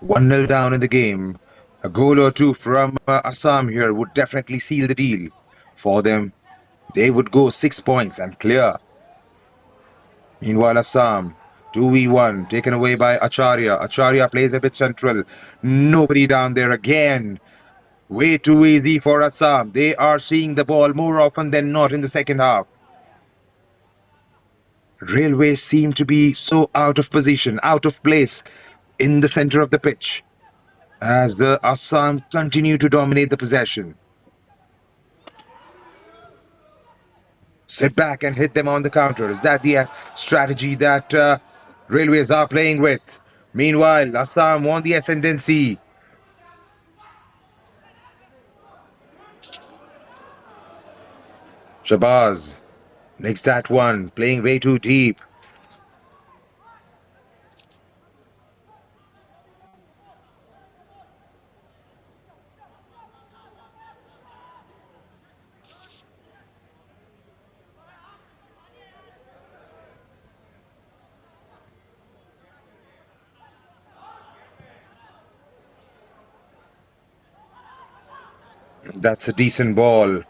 1-0 down in the game. A goal or two from Assam here would definitely seal the deal for them. They would go 6 points and clear. Meanwhile, Assam, 2v1, taken away by Acharya. Acharya plays a bit central. Nobody down there again. Way too easy for Assam. They are seeing the ball more often than not in the second half. Railways seem to be so out of position, out of place in the center of the pitch as the Assam continue to dominate the possession. Sit back and hit them on the counter. Is that the strategy that Railways are playing with? Meanwhile, Assam won the ascendancy. Shabazz makes that one, playing way too deep. That's a decent ball,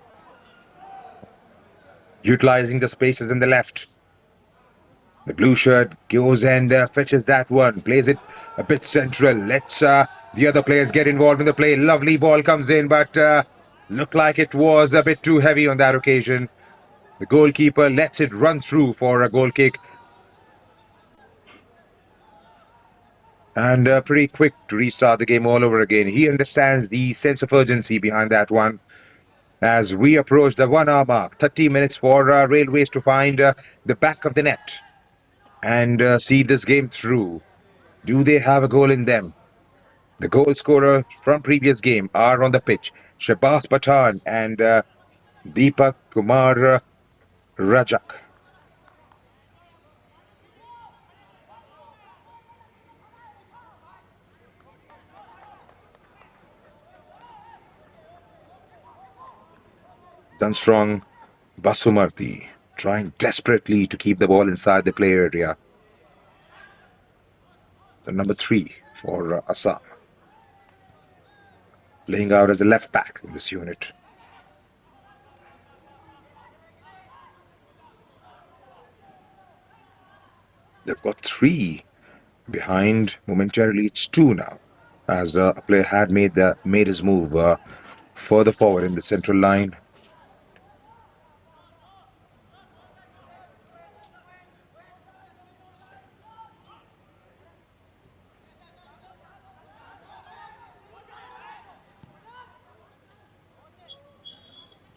utilizing the spaces in the left. The blue shirt goes and fetches that one, plays it a bit central. Lets the other players get involved in the play. Lovely ball comes in, but looked like it was a bit too heavy on that occasion. The goalkeeper lets it run through for a goal kick, and pretty quick to restart the game all over again. He understands the sense of urgency behind that one. As we approach the 1 hour mark, 30 minutes for Railways to find the back of the net and see this game through. Do they have a goal in them? The goal scorer from previous game are on the pitch. Shabazz Pathan and Deepak Kumar Rajak. Done strong. Basumarthi trying desperately to keep the ball inside the play area. The number 3 for Assam, playing out as a left back in this unit. They've got 3 behind. Momentarily, it's 2 now, as a player had made his move further forward in the central line.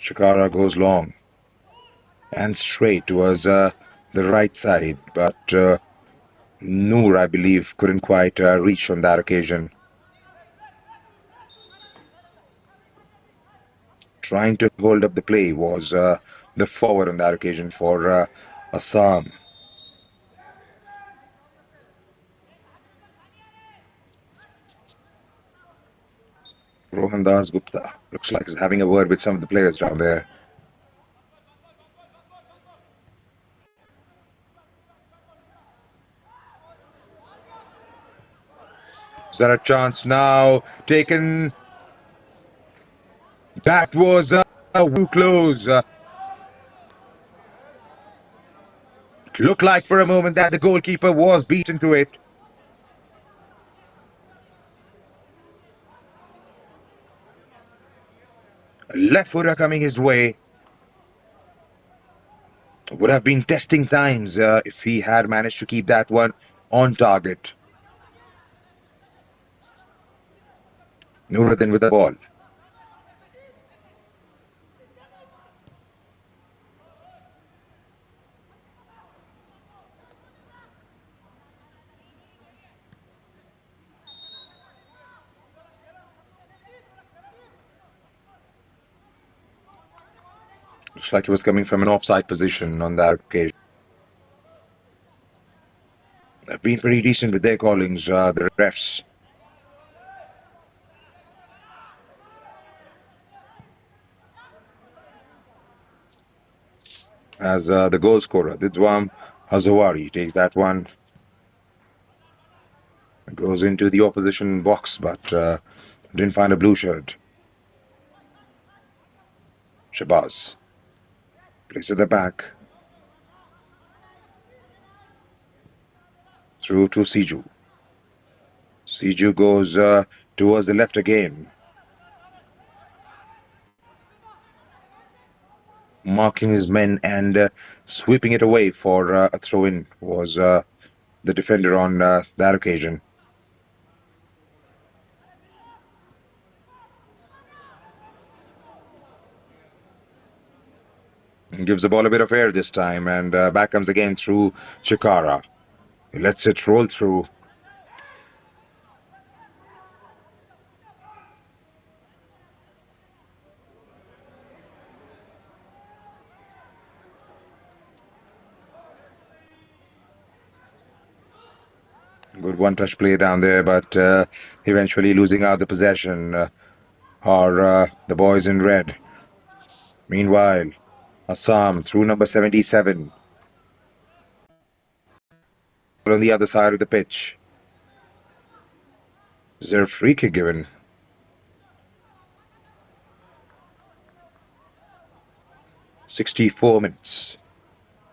Shikara goes long and straight towards the right side, but Noor, I believe, couldn't quite reach on that occasion. Trying to hold up the play was the forward on that occasion for Assam. Rohan Das Gupta looks like he's having a word with some of the players down there. Is there a chance now? Taken. That was too close. It looked like for a moment that the goalkeeper was beaten to it. A left footer coming his way. Would have been testing times if he had managed to keep that one on target. Nuruddin with the ball. Looks like he was coming from an offside position on that occasion. They've been pretty decent with their callings, the refs. As the goal scorer, Didwam Hazawari, takes that one. Goes into the opposition box, but didn't find a blue shirt. Shabazz plays at the back. Through to Siju. Siju goes towards the left again. Marking his men and sweeping it away for a throw-in was the defender on that occasion. Gives the ball a bit of air this time, and back comes again through Chikara. He lets it roll through. one touch play down there, but eventually losing out the possession are the boys in red. Meanwhile, Assam through number 77 on the other side of the pitch. Is there a free kick given? 64 minutes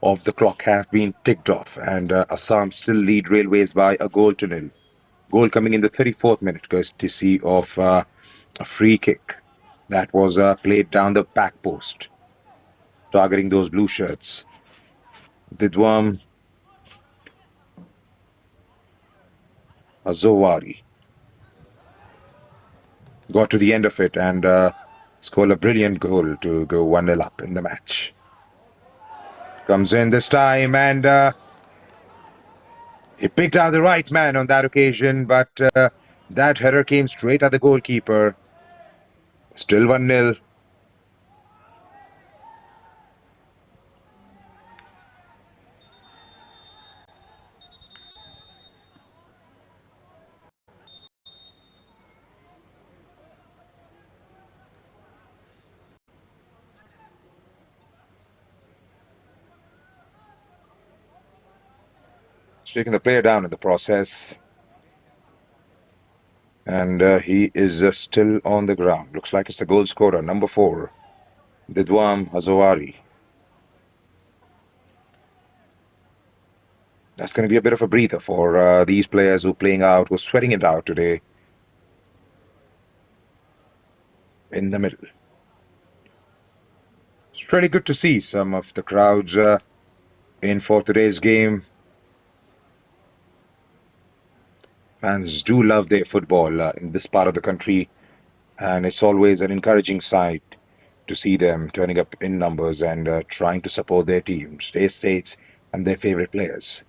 of the clock have been ticked off, and Assam still lead Railways by a goal to nil. Goal coming in the 34th minute, courtesy of a free kick that was played down the back post, targeting those blue shirts. Didwam Azowari got to the end of it and scored a brilliant goal to go 1-0 up in the match. Comes in this time and he picked out the right man on that occasion, but that header came straight at the goalkeeper. Still 1-0. He's taking the player down in the process. And he is still on the ground. Looks like it's the goal scorer, number 4, Didwam Hazawari. That's going to be a bit of a breather for these players who are playing out, who are sweating it out today. In the middle. It's really good to see some of the crowds in for today's game. Fans do love their football in this part of the country, and it's always an encouraging sight to see them turning up in numbers and trying to support their teams, their states, and their favorite players.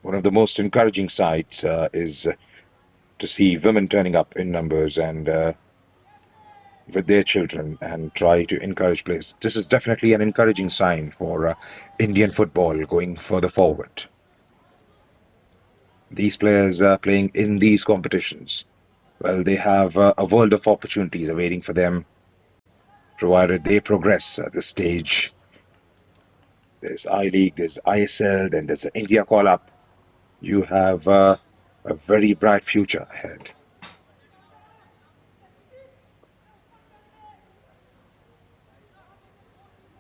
One of the most encouraging sights is to see women turning up in numbers and with their children and try to encourage players. This is definitely an encouraging sign for Indian football going further forward. These players playing in these competitions, well, they have a world of opportunities awaiting for them, provided they progress at this stage. There's I-League, there's ISL, then there's the India call-up. You have a very bright future ahead.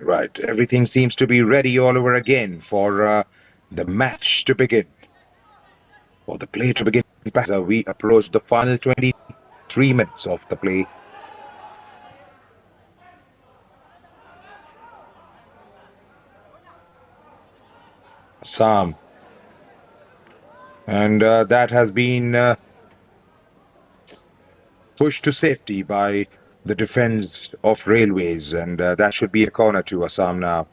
Right, everything seems to be ready all over again for the match to begin, for the play to begin. As we approach the final 23 minutes of the play. Assam. And that has been pushed to safety by the defense of Railways, and that should be a corner to Assam now.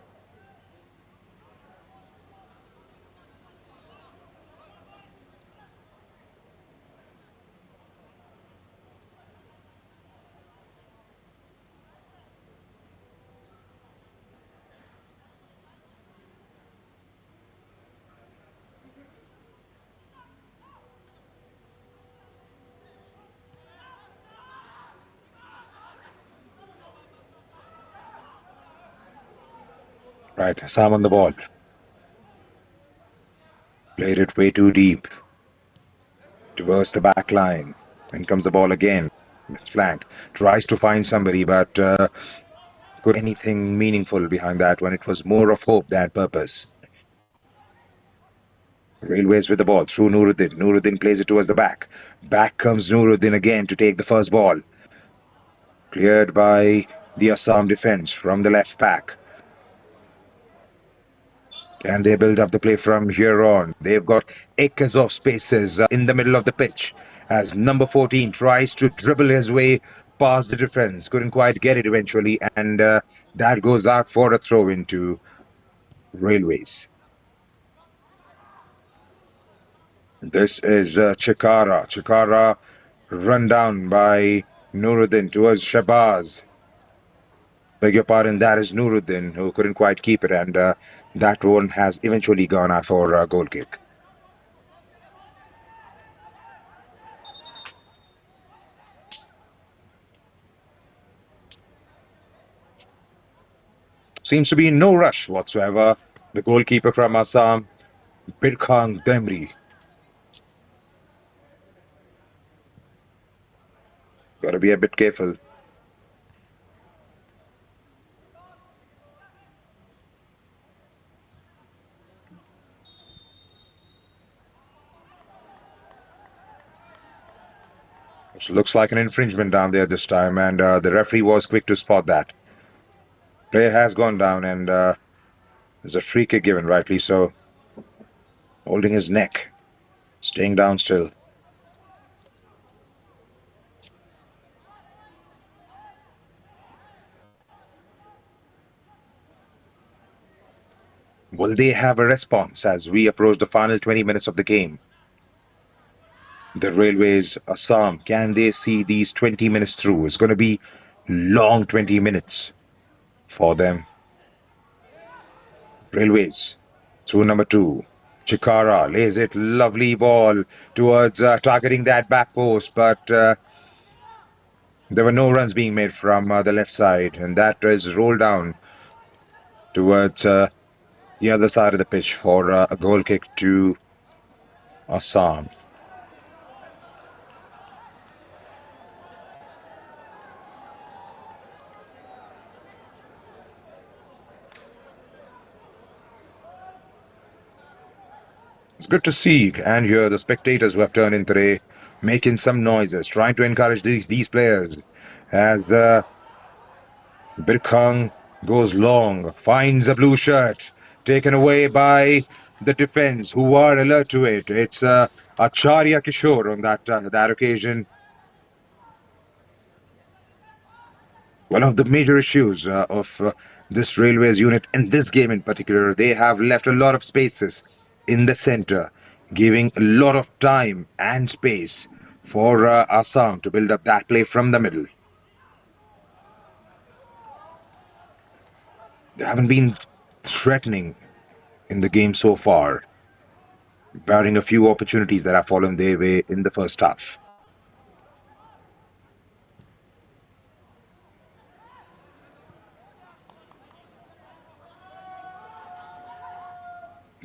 Right, Assam on the ball. Played it way too deep towards the back line. In comes the ball again. It's flanked. Tries to find somebody, but could anything meaningful behind that one? It was more of hope than purpose. Railways with the ball through Nuruddin. Nuruddin plays it towards the back. Back comes Nuruddin again to take the first ball. Cleared by the Assam defense from the left back. Can they build up the play from here on? They've got acres of spaces in the middle of the pitch as number 14 tries to dribble his way past the defense. Couldn't quite get it eventually, and that goes out for a throw into Railways. This is Chikara. Chikara run down by Nuruddin towards Shabazz. Beg your pardon, that is Nuruddin who couldn't quite keep it, and that one has eventually gone out for a goal kick. Seems to be no rush whatsoever. The goalkeeper from Assam, Birkhang Demri. Got to be a bit careful. It looks like an infringement down there this time, and the referee was quick to spot that. Player has gone down, and there's a free kick given, rightly so. Holding his neck, staying down still. Will they have a response as we approach the final 20 minutes of the game? The Railways, Assam, can they see these 20 minutes through? It's going to be long 20 minutes for them. Railways, through number two. Chikara lays it, lovely ball towards targeting that back post, but there were no runs being made from the left side, and that is rolled down towards the other side of the pitch for a goal kick to Assam. It's good to see and hear the spectators who have turned in today making some noises, trying to encourage these players as Birkhang goes long, finds a blue shirt, taken away by the defense, who are alert to it. It's Acharya Kishore on that occasion. One of the major issues of this railways unit and this game in particular, they have left a lot of spaces in the center, giving a lot of time and space for Assam to build up that play from the middle. They haven't been threatening in the game so far, barring a few opportunities that have fallen their way in the first half.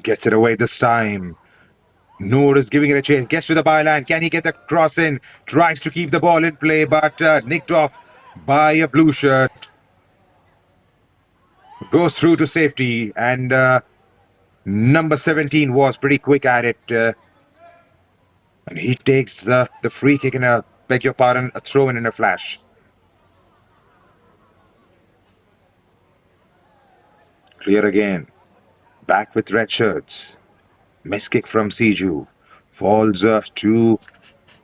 Gets it away this time. Noor is giving it a chase, gets to the byline. Can he get the cross in? Tries to keep the ball in play, but nicked off by a blue shirt. Goes through to safety, and number 17 was pretty quick at it. And he takes the free kick in a, beg your pardon, a throw in a flash. Clear again. Back with red shirts. Miss kick from Siju. Falls to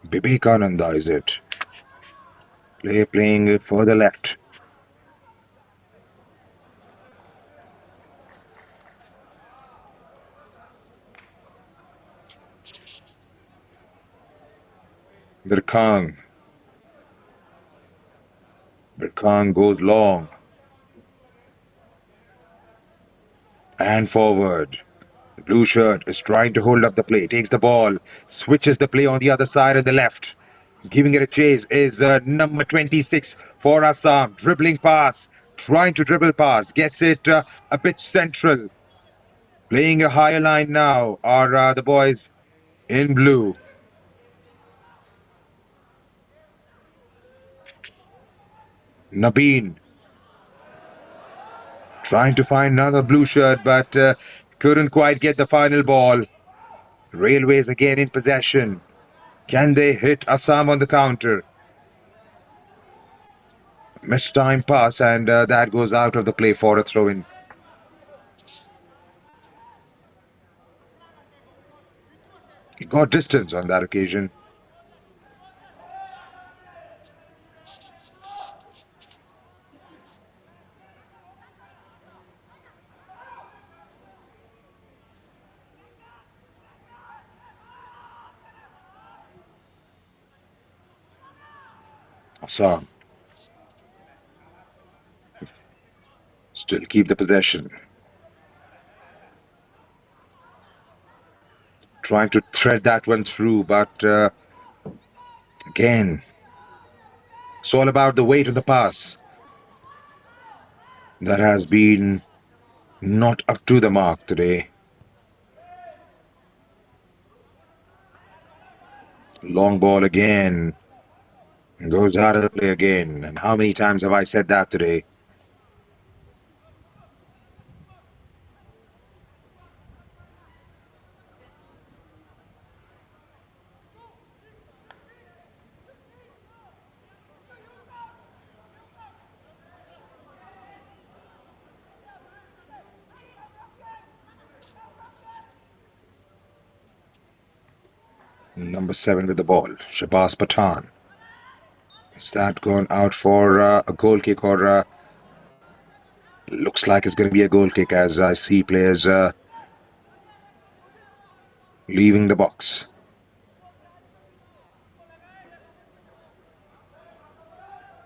Bibekananda, is it? Playing for the left. Birkhang. Birkhang goes long and forward. The blue shirt is trying to hold up the play. Takes the ball. Switches the play on the other side on the left. Giving it a chase is number 26 for Assam. Dribbling pass. Trying to dribble pass. Gets it a bit central. Playing a higher line now are the boys in blue. Nabeen trying to find another blue shirt, but couldn't quite get the final ball. Railways again in possession. Can they hit Assam on the counter? Missed time pass, and that goes out of the play for a throw-in. He got distance on that occasion. Assam still keep the possession, trying to thread that one through, but again, it's all about the weight of the pass that has been not up to the mark today. Long ball again goes out of the play again. And how many times have I said that today? Number 7 with the ball, Shabazz Pathan. Is that gone out for a goal kick or looks like it's going to be a goal kick as I see players leaving the box.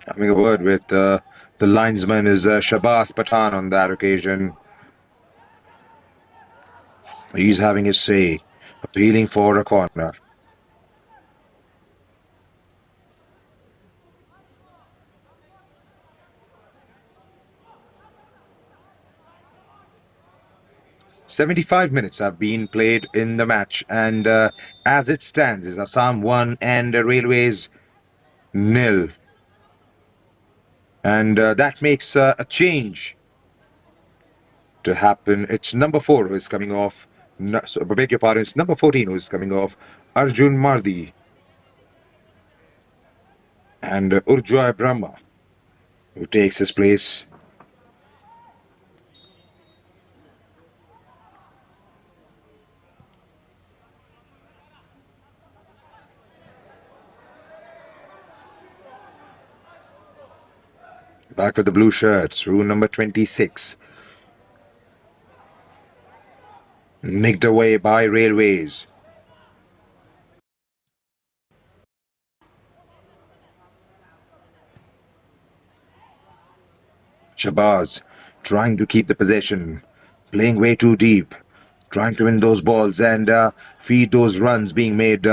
Having a word with the linesman is Shabazz Pathan on that occasion. He's having his say, appealing for a corner. "75 minutes have been played in the match, and as it stands, is Assam 1 and Railways nil. And that makes a change to happen. It's number 4 who is coming off. No, so, beg your pardon, it's number 14 who is coming off. Arjun Mardi and Urjoy Brahma who takes his place. Back with the blue shirts, rule number 26. Nicked away by Railways. Shabazz trying to keep the possession, playing way too deep, trying to win those balls and feed those runs being made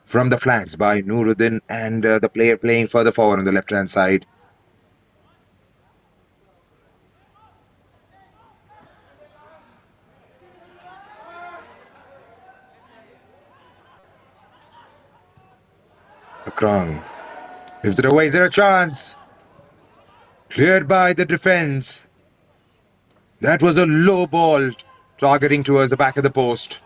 from the flanks by Nuruddin and the player playing further forward on the left-hand side. Akrang gives it away. Is there a chance? Cleared by the defense. That was a low ball targeting towards the back of the post.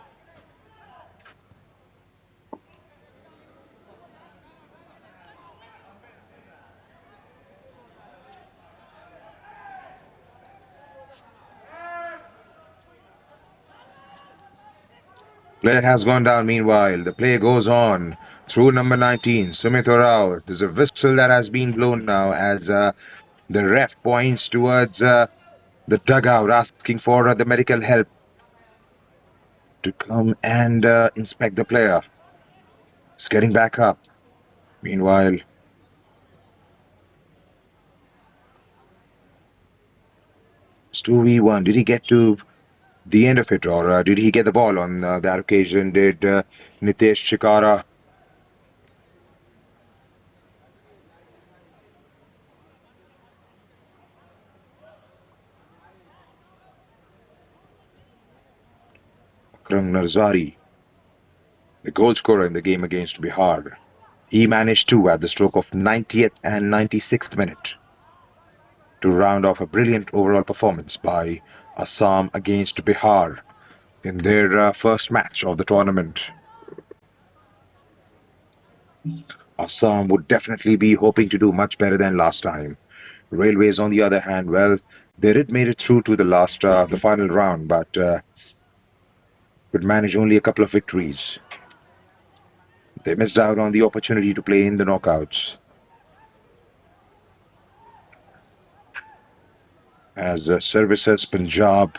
Play has gone down meanwhile. The play goes on through number 19, Sumit Rao. There's a whistle that has been blown now as the ref points towards the dugout asking for the medical help to come and inspect the player. He's getting back up. Meanwhile, it's 2v1. Did he get to the end of it or did he get the ball on that occasion? Did Nitesh Chikara? Akrang Narzari, the goal scorer in the game against Bihar. He managed to at the stroke of 90th and 96th minute to round off a brilliant overall performance by Assam against Bihar in their first match of the tournament. Assam would definitely be hoping to do much better than last time. Railways, on the other hand, well, they did made it through to the final round, but could manage only a couple of victories. They missed out on the opportunity to play in the knockouts. As services Punjab,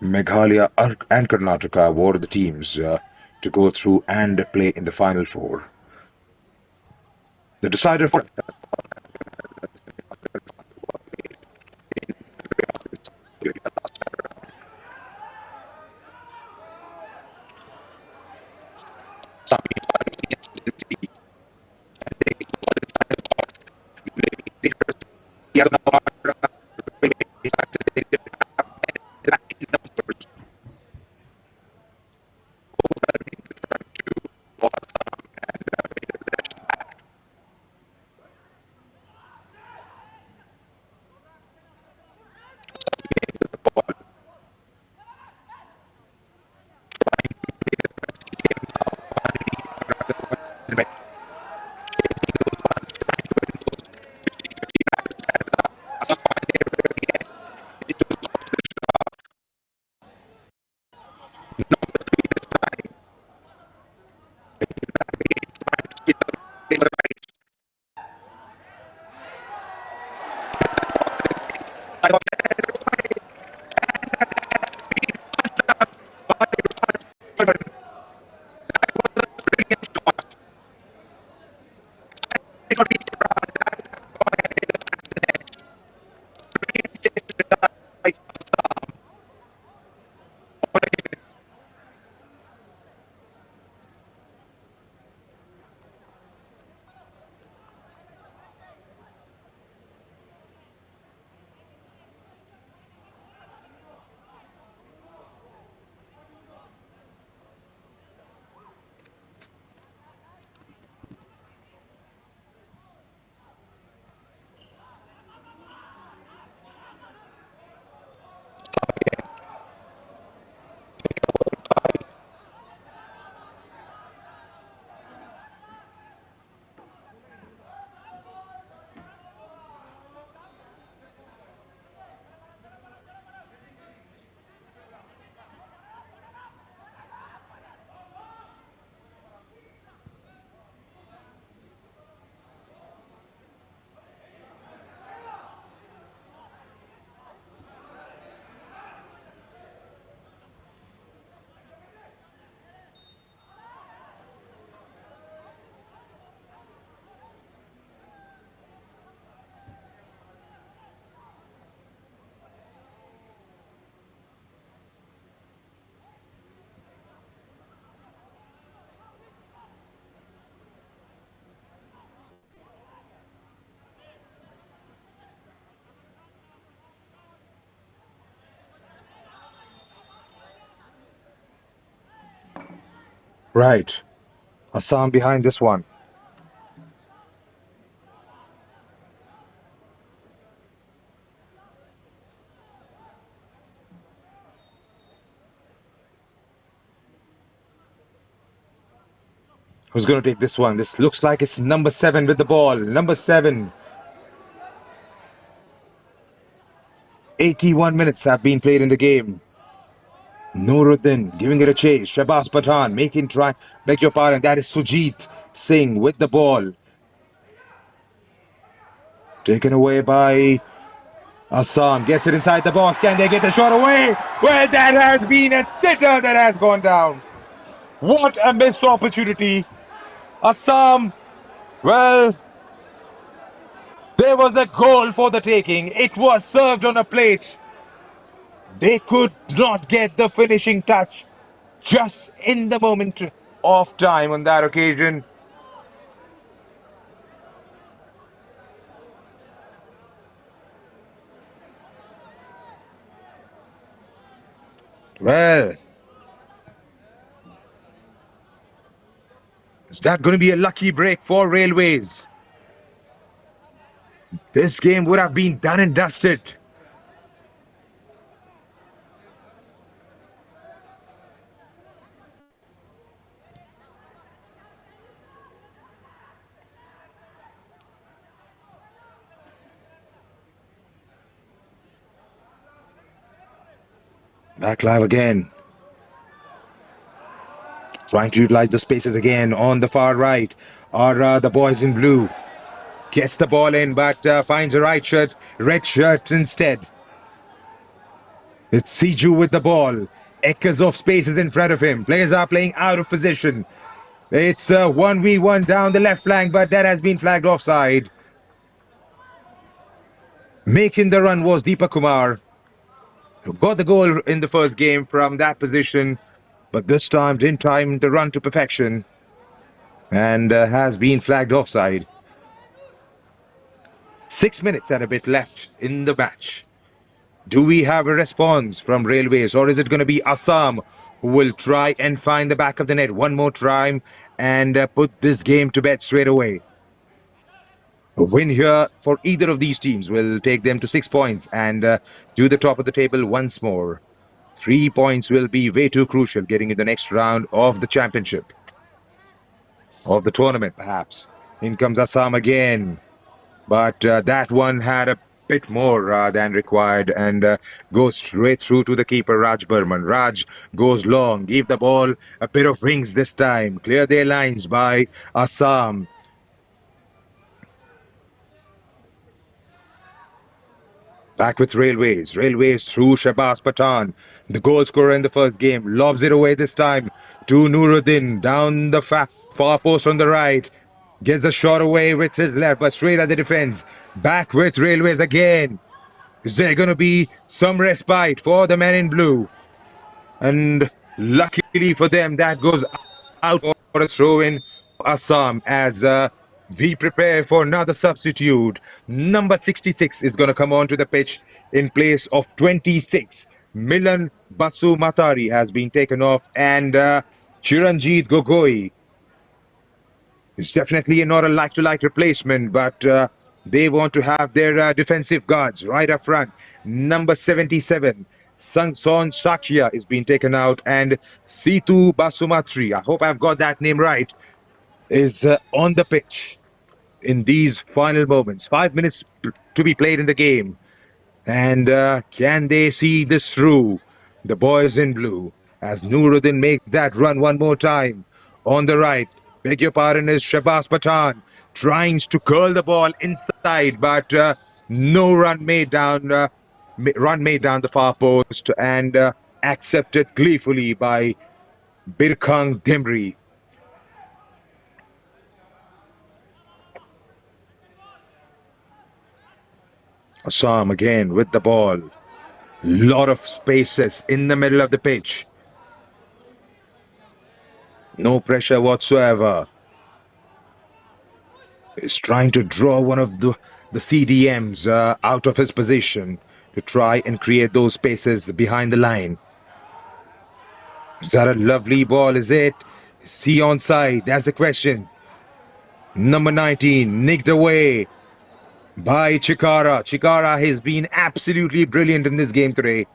Meghalaya, and Karnataka were the teams to go through and play in the final four. The decider for Right. Assam behind this one. Who's going to take this one? This looks like it's number 7 with the ball. Number 7. 81 minutes have been played in the game. Nuruddin giving it a chase. Shabazz Pathan making try. Beg your pardon. That is Sujit Singh with the ball. Taken away by Assam. Gets it inside the box. Can they get the shot away? Well, that has been a sitter that has gone down. What a missed opportunity. Assam, well, there was a goal for the taking. It was served on a plate. They could not get the finishing touch just in the moment of time on that occasion. Well, is that going to be a lucky break for Railways? This game would have been done and dusted. Back live again. Trying to utilize the spaces again on the far right are the boys in blue. Gets the ball in, but finds a red shirt instead. It's Siju with the ball. Acres of spaces in front of him. Players are playing out of position. It's a 1v1 down the left flank, but that has been flagged offside. Making the run was Deepak Kumar, who got the goal in the first game from that position, but this time didn't time the run to perfection and has been flagged offside. 6 minutes and a bit left in the match. Do we have a response from Railways, or is it going to be Assam who will try and find the back of the net one more time and put this game to bed straight away? A win here for either of these teams will take them to 6 points and to the top of the table once more. 3 points will be way too crucial getting in the next round of the championship, of the tournament perhaps. In comes Assam again, but that one had a bit more than required and goes straight through to the keeper Raj Burman. Raj goes long, give the ball a bit of wings this time, clear their lines by Assam. Back with Railways. Railways through Shabazz Pathan, the goal scorer in the first game, lobs it away this time to Nuruddin down the far post on the right. Gets the shot away with his left, but straight at the defense. Back with Railways again. Is there going to be some respite for the men in blue? And luckily for them, that goes out for a throw-in for Assam as we prepare for another substitute. Number 66 is going to come onto the pitch in place of 26. Milan Basu Matari has been taken off and Chiranjit Gogoi is definitely not a like-to-like replacement, but they want to have their defensive guards right up front. Number 77, Sangson Sakya is being taken out and Situ Basumatri, I hope I've got that name right, is on the pitch in these final moments. 5 minutes to be played in the game. And can they see this through? The boys in blue, as Nuruddin makes that run one more time. On the right, beg your pardon, is Shabazz Pathan trying to curl the ball inside, but no run made down. Run made down the far post and accepted gleefully by Birkhang Dimri. Assam again with the ball. Lot of spaces in the middle of the pitch. No pressure whatsoever. He's trying to draw one of the CDMs out of his position to try and create those spaces behind the line. Is that a lovely ball? Is it? Is he onside? That's the question. Number 19, nicked away by Chikara. Chikara has been absolutely brilliant in this game today,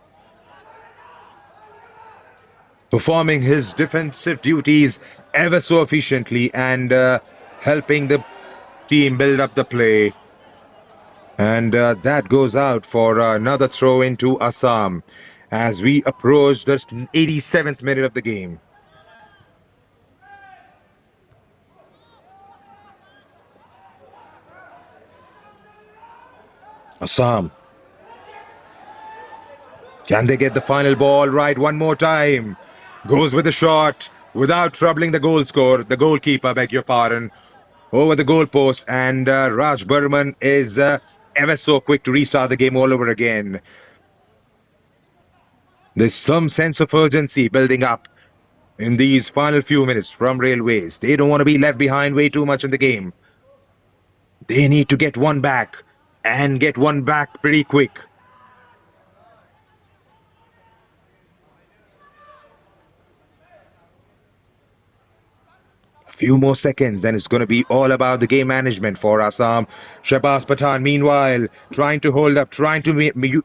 performing his defensive duties ever so efficiently and helping the team build up the play. And that goes out for another throw into Assam as we approach the 87th minute of the game. Assam, can they get the final ball right one more time? Goes with the shot without troubling the goal scorer, the goalkeeper, beg your pardon, over the goalpost. And Raj Burman is ever so quick to restart the game all over again. There's some sense of urgency building up in these final few minutes from Railways. They don't want to be left behind way too much in the game. They need to get one back and get one back pretty quick. A few more seconds, and it's going to be all about the game management for Assam. Shahbaz Pathan, meanwhile, trying to hold up, trying to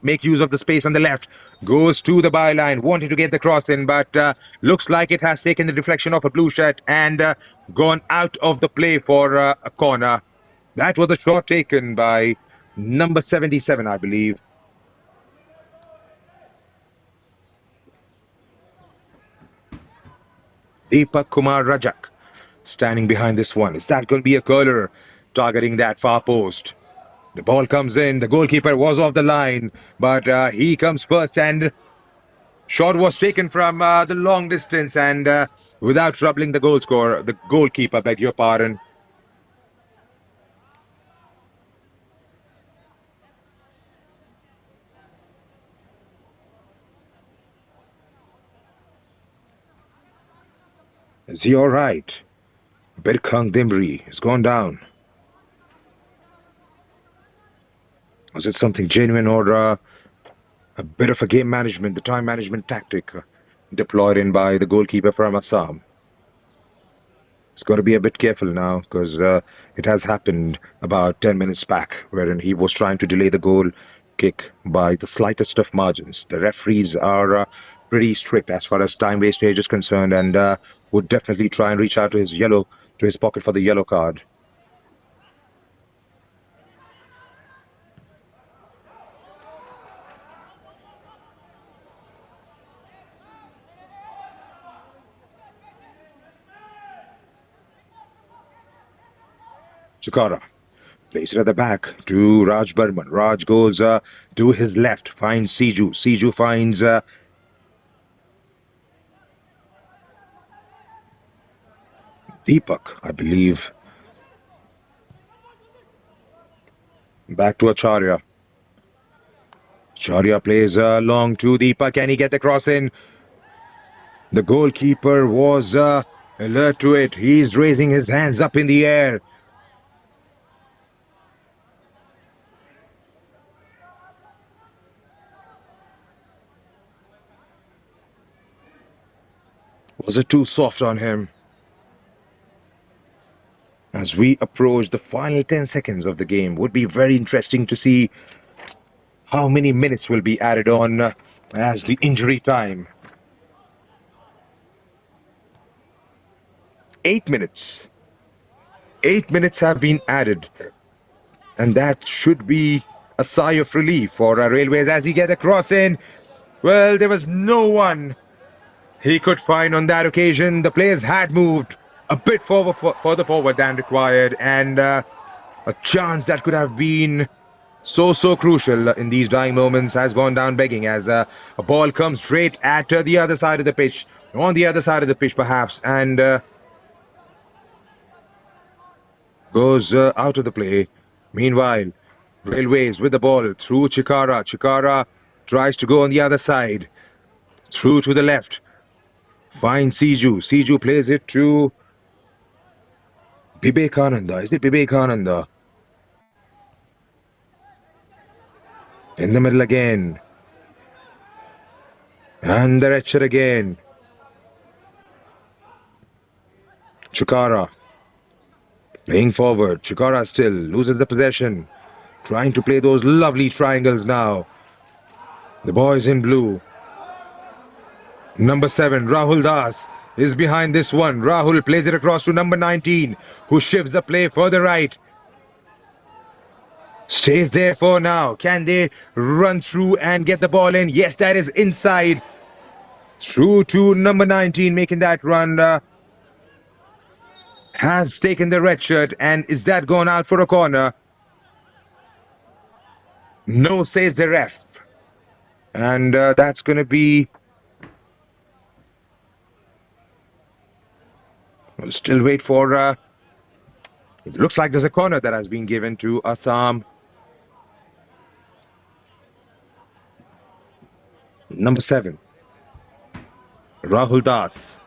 make use of the space on the left, goes to the byline, wanting to get the cross in, but looks like it has taken the deflection of a blue shirt and gone out of the play for a corner. That was a shot taken by number 77, I believe. Deepak Kumar Rajak standing behind this one. Is that going to be a curler targeting that far post? The ball comes in. The goalkeeper was off the line, but he comes first, and shot was taken from the long distance and without troubling the goal scorer, the goalkeeper, beg your pardon. Is he all right? Birkhang Dimri has gone down. Was it something genuine or a bit of a game management, the time management tactic deployed in by the goalkeeper from Assam? It's got to be a bit careful now because it has happened about 10 minutes back, wherein he was trying to delay the goal kick by the slightest of margins. The referees are pretty strict as far as time wastage is concerned, and would definitely try and reach out to his pocket for the yellow card. Chikara plays it at the back to Raj Burman. Raj goes to his left, finds Siju. Siju finds Deepak, I believe. Back to Acharya. Acharya plays long to Deepak. Can he get the cross in? The goalkeeper was alert to it. He's raising his hands up in the air. Was it too soft on him? As we approach the final 10 seconds of the game, would be very interesting to see how many minutes will be added on as the injury time. 8 minutes. 8 minutes have been added, and that should be a sigh of relief for our Railways as he gets a cross in. Well, there was no one he could find on that occasion. The players had moved a bit further forward than required, and a chance that could have been so crucial in these dying moments has gone down begging as a ball comes straight at the other side of the pitch, on the other side of the pitch perhaps, and goes out of the play. Meanwhile, Railways with the ball through Chikara. Chikara tries to go on the other side, through to the left. Finds Siju. Siju plays it to Bibekananda. Is it Bibekananda? In the middle again. And the Etcher again. Chikara playing forward. Chikara still loses the possession. Trying to play those lovely triangles now. The boys in blue. Number 7, Rahul Das, is behind this one. Rahul plays it across to number 19, who shifts the play further right. Stays there for now. Can they run through and get the ball in? Yes, that is inside. Through to number 19, making that run. Has taken the red shirt, and is that gone out for a corner? No, says the ref. And that's going to be... We'll still wait for... it looks like there's a corner that has been given to Assam. Number 7, Rahul Das,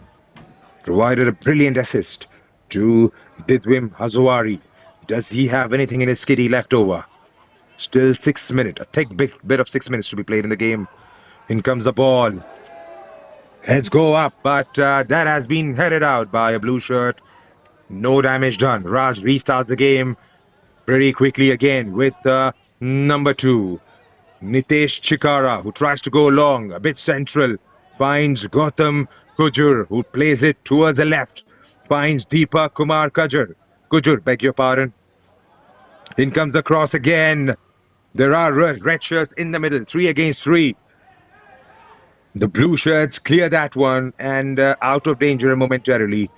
provided a brilliant assist to Didwim Hazawari. Does he have anything in his kitty left over? Still 6 minutes, a thick bit of 6 minutes to be played in the game. In comes the ball. Heads go up, but that has been headed out by a blue shirt. No damage done. Raj restarts the game pretty quickly again with number 2, Nitesh Chikara, who tries to go long, a bit central. Finds Gautam Kujur, who plays it towards the left. Finds Deepak Kumar Kujur, beg your pardon. In comes the cross again. There are red shirts in the middle, 3 against 3. The blue shirts clear that one and out of danger momentarily.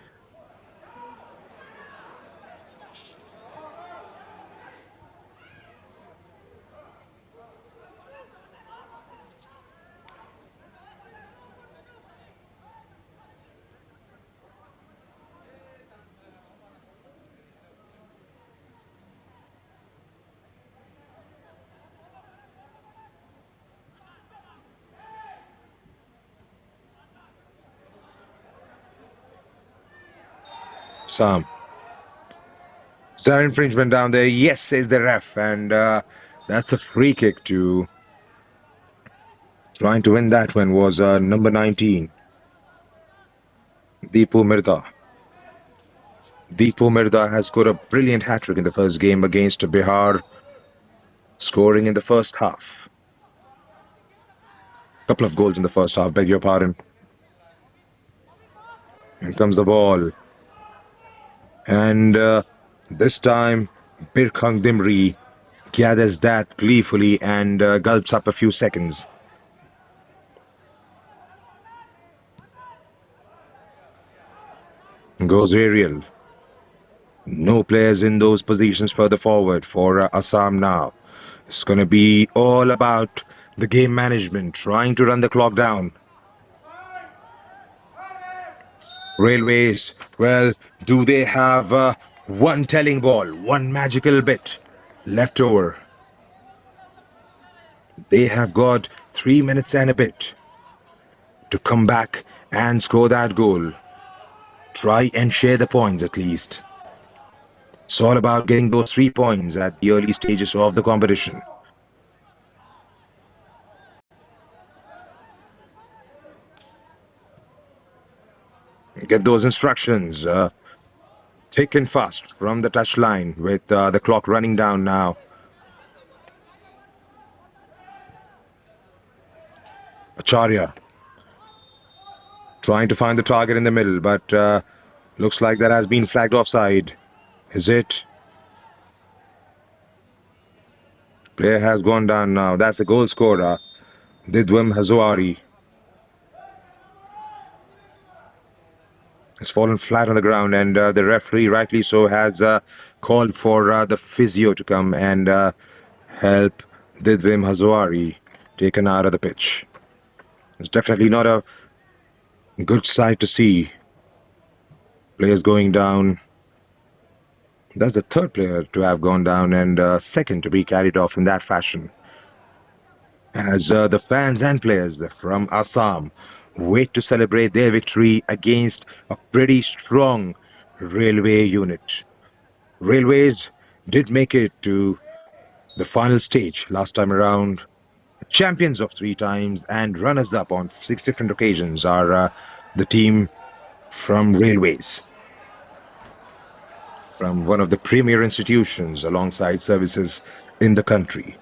Sam. Is there infringement down there? Yes, says the ref. And that's a free kick to... Trying to win that one was number 19, Deepu Mirda. Deepu Mirda has scored a brilliant hat-trick in the first game against Bihar, scoring in the first half. Couple of goals in the first half, beg your pardon. Here comes the ball. And this time, Birkhang Dimri gathers that gleefully and gulps up a few seconds. Goes aerial. No players in those positions further forward for Assam now. It's going to be all about the game management, trying to run the clock down. Railways, well, do they have one telling ball, one magical bit left over? They have got 3 minutes and a bit to come back and score that goal. Try and share the points at least. It's all about getting those 3 points at the early stages of the competition. Get those instructions thick and fast from the touchline with the clock running down now. Acharya trying to find the target in the middle, but looks like that has been flagged offside. Is it? Player has gone down now. That's the goal scorer, Didwim Hazawari. Has fallen flat on the ground, and the referee, rightly so, has called for the physio to come and help Didwim Hazawari taken out of the pitch. It's definitely not a good sight to see. Players going down. That's the 3rd player to have gone down and 2nd to be carried off in that fashion. As the fans and players from Assam wait to celebrate their victory against a pretty strong railway unit. Railways did make it to the final stage last time around. Champions of 3 times and runners-up on 6 different occasions are the team from Railways. from one of the premier institutions alongside services in the country.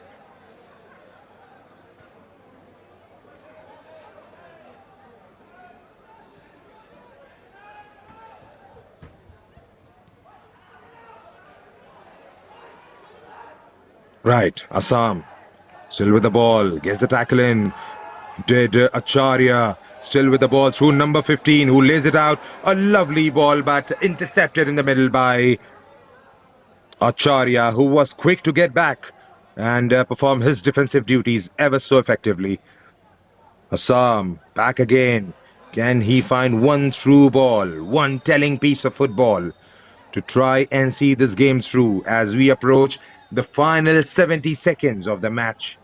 Right, Assam still with the ball, gets the tackle in. Did Acharya still with the ball through number 15 who lays it out. A lovely ball but intercepted in the middle by Acharya, who was quick to get back and perform his defensive duties ever so effectively. Assam back again. Can he find one through ball, one telling piece of football to try and see this game through as we approach the final 70 seconds of the match?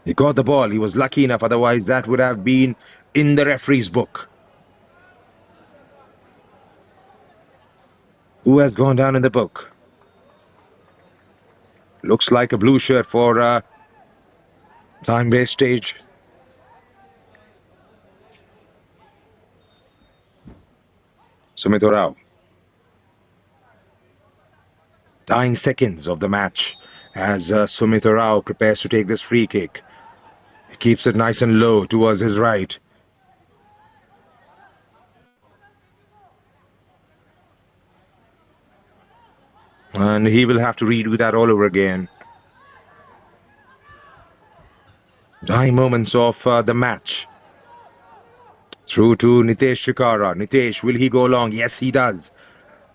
He got the ball. He was lucky enough. Otherwise, that would have been in the referee's book. Who has gone down in the book? Looks like a blue shirt for time-based stage. Sumit Rao. Dying seconds of the match as Sumit Rao prepares to take this free kick. He keeps it nice and low towards his right. And he will have to redo that all over again. Dying moments of the match. Through to Nitesh Shikara. Nitesh, will he go long? Yes, he does.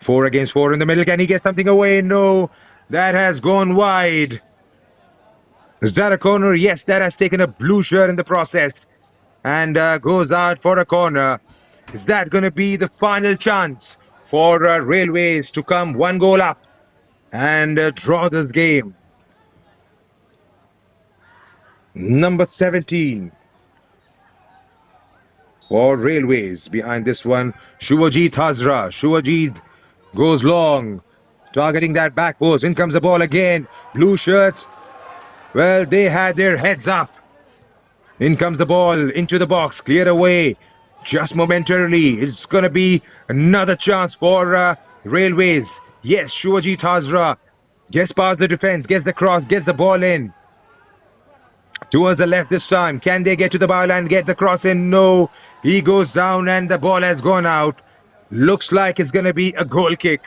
4 against 4 in the middle. Can he get something away? No, that has gone wide. Is that a corner? Yes, that has taken a blue shirt in the process and goes out for a corner. Is that going to be the final chance for Railways to come one goal up and draw this game? Number 17 for Railways behind this one. Shuvajit Hazra. Shuvajit goes long, targeting that back post. In comes the ball again. Blue shirts, well, they had their heads up. In comes the ball into the box, cleared away just momentarily. It's going to be another chance for Railways. Yes, Shuvajit Hazra gets past the defense, gets the cross, gets the ball in. Towards the left this time. Can they get to the byline and get the cross in? No. He goes down and the ball has gone out. Looks like it's going to be a goal kick.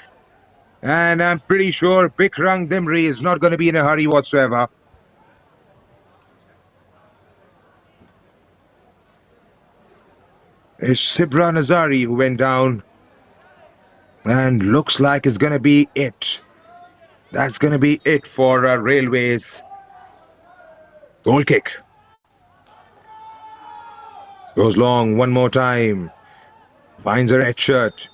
And I'm pretty sure Bikrang Dimri is not going to be in a hurry whatsoever. It's Sibra Nazari who went down. And looks like it's going to be it. That's going to be it for Railways. Goal kick. Goes long one more time. Finds a red shirt.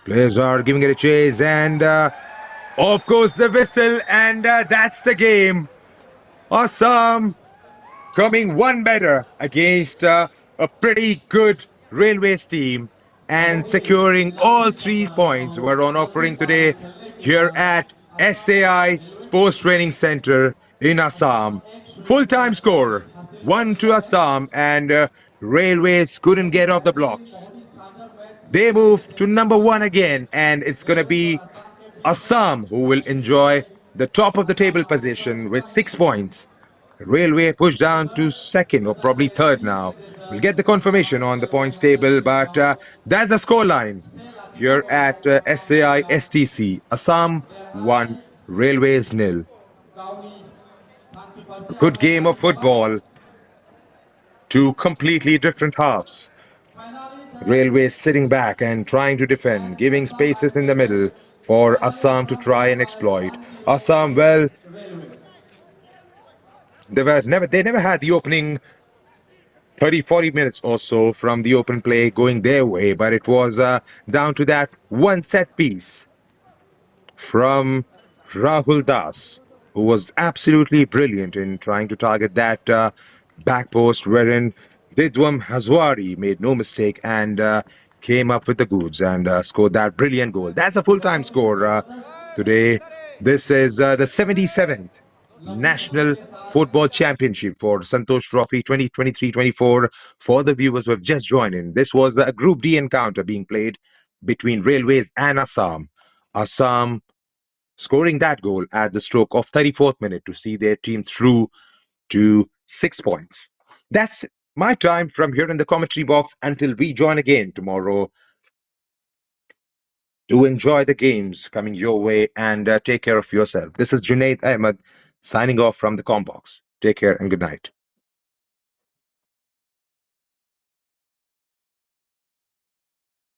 Players are giving it a chase and off goes the whistle and that's the game. Assam coming one better against a pretty good Railways team and securing all 3 points were on offering today here at SAI Sports Training Center in Assam. Full-time score 1 to Assam and Railways couldn't get off the blocks. They move to number 1 again and it's going to be Assam who will enjoy the top of the table position with 6 points. Railway pushed down to second or probably third now. We'll get the confirmation on the points table, but that's the scoreline here at SAI STC. Assam 1, Railways nil. A good game of football. Two completely different halves. Railways sitting back and trying to defend, giving spaces in the middle for Assam to try and exploit. Assam, well, they never had the opening 30-40 minutes or so from the open play going their way, but it was down to that one set piece from Rahul Das, who was absolutely brilliant in trying to target that back post, wherein Didwam Hazwari made no mistake and came up with the goods and scored that brilliant goal. That's a full-time score today. This is the 77th National Football Championship for Santosh Trophy 2023-24 for the viewers who have just joined in. This was a Group D encounter being played between Railways and Assam. Assam scoring that goal at the stroke of 34th minute to see their team through to 6 points. That's my time from here in the commentary box until we join again tomorrow to enjoy the games coming your way and take care of yourself. This is Junaid Ahmed signing off from the Combox. Take care and good night.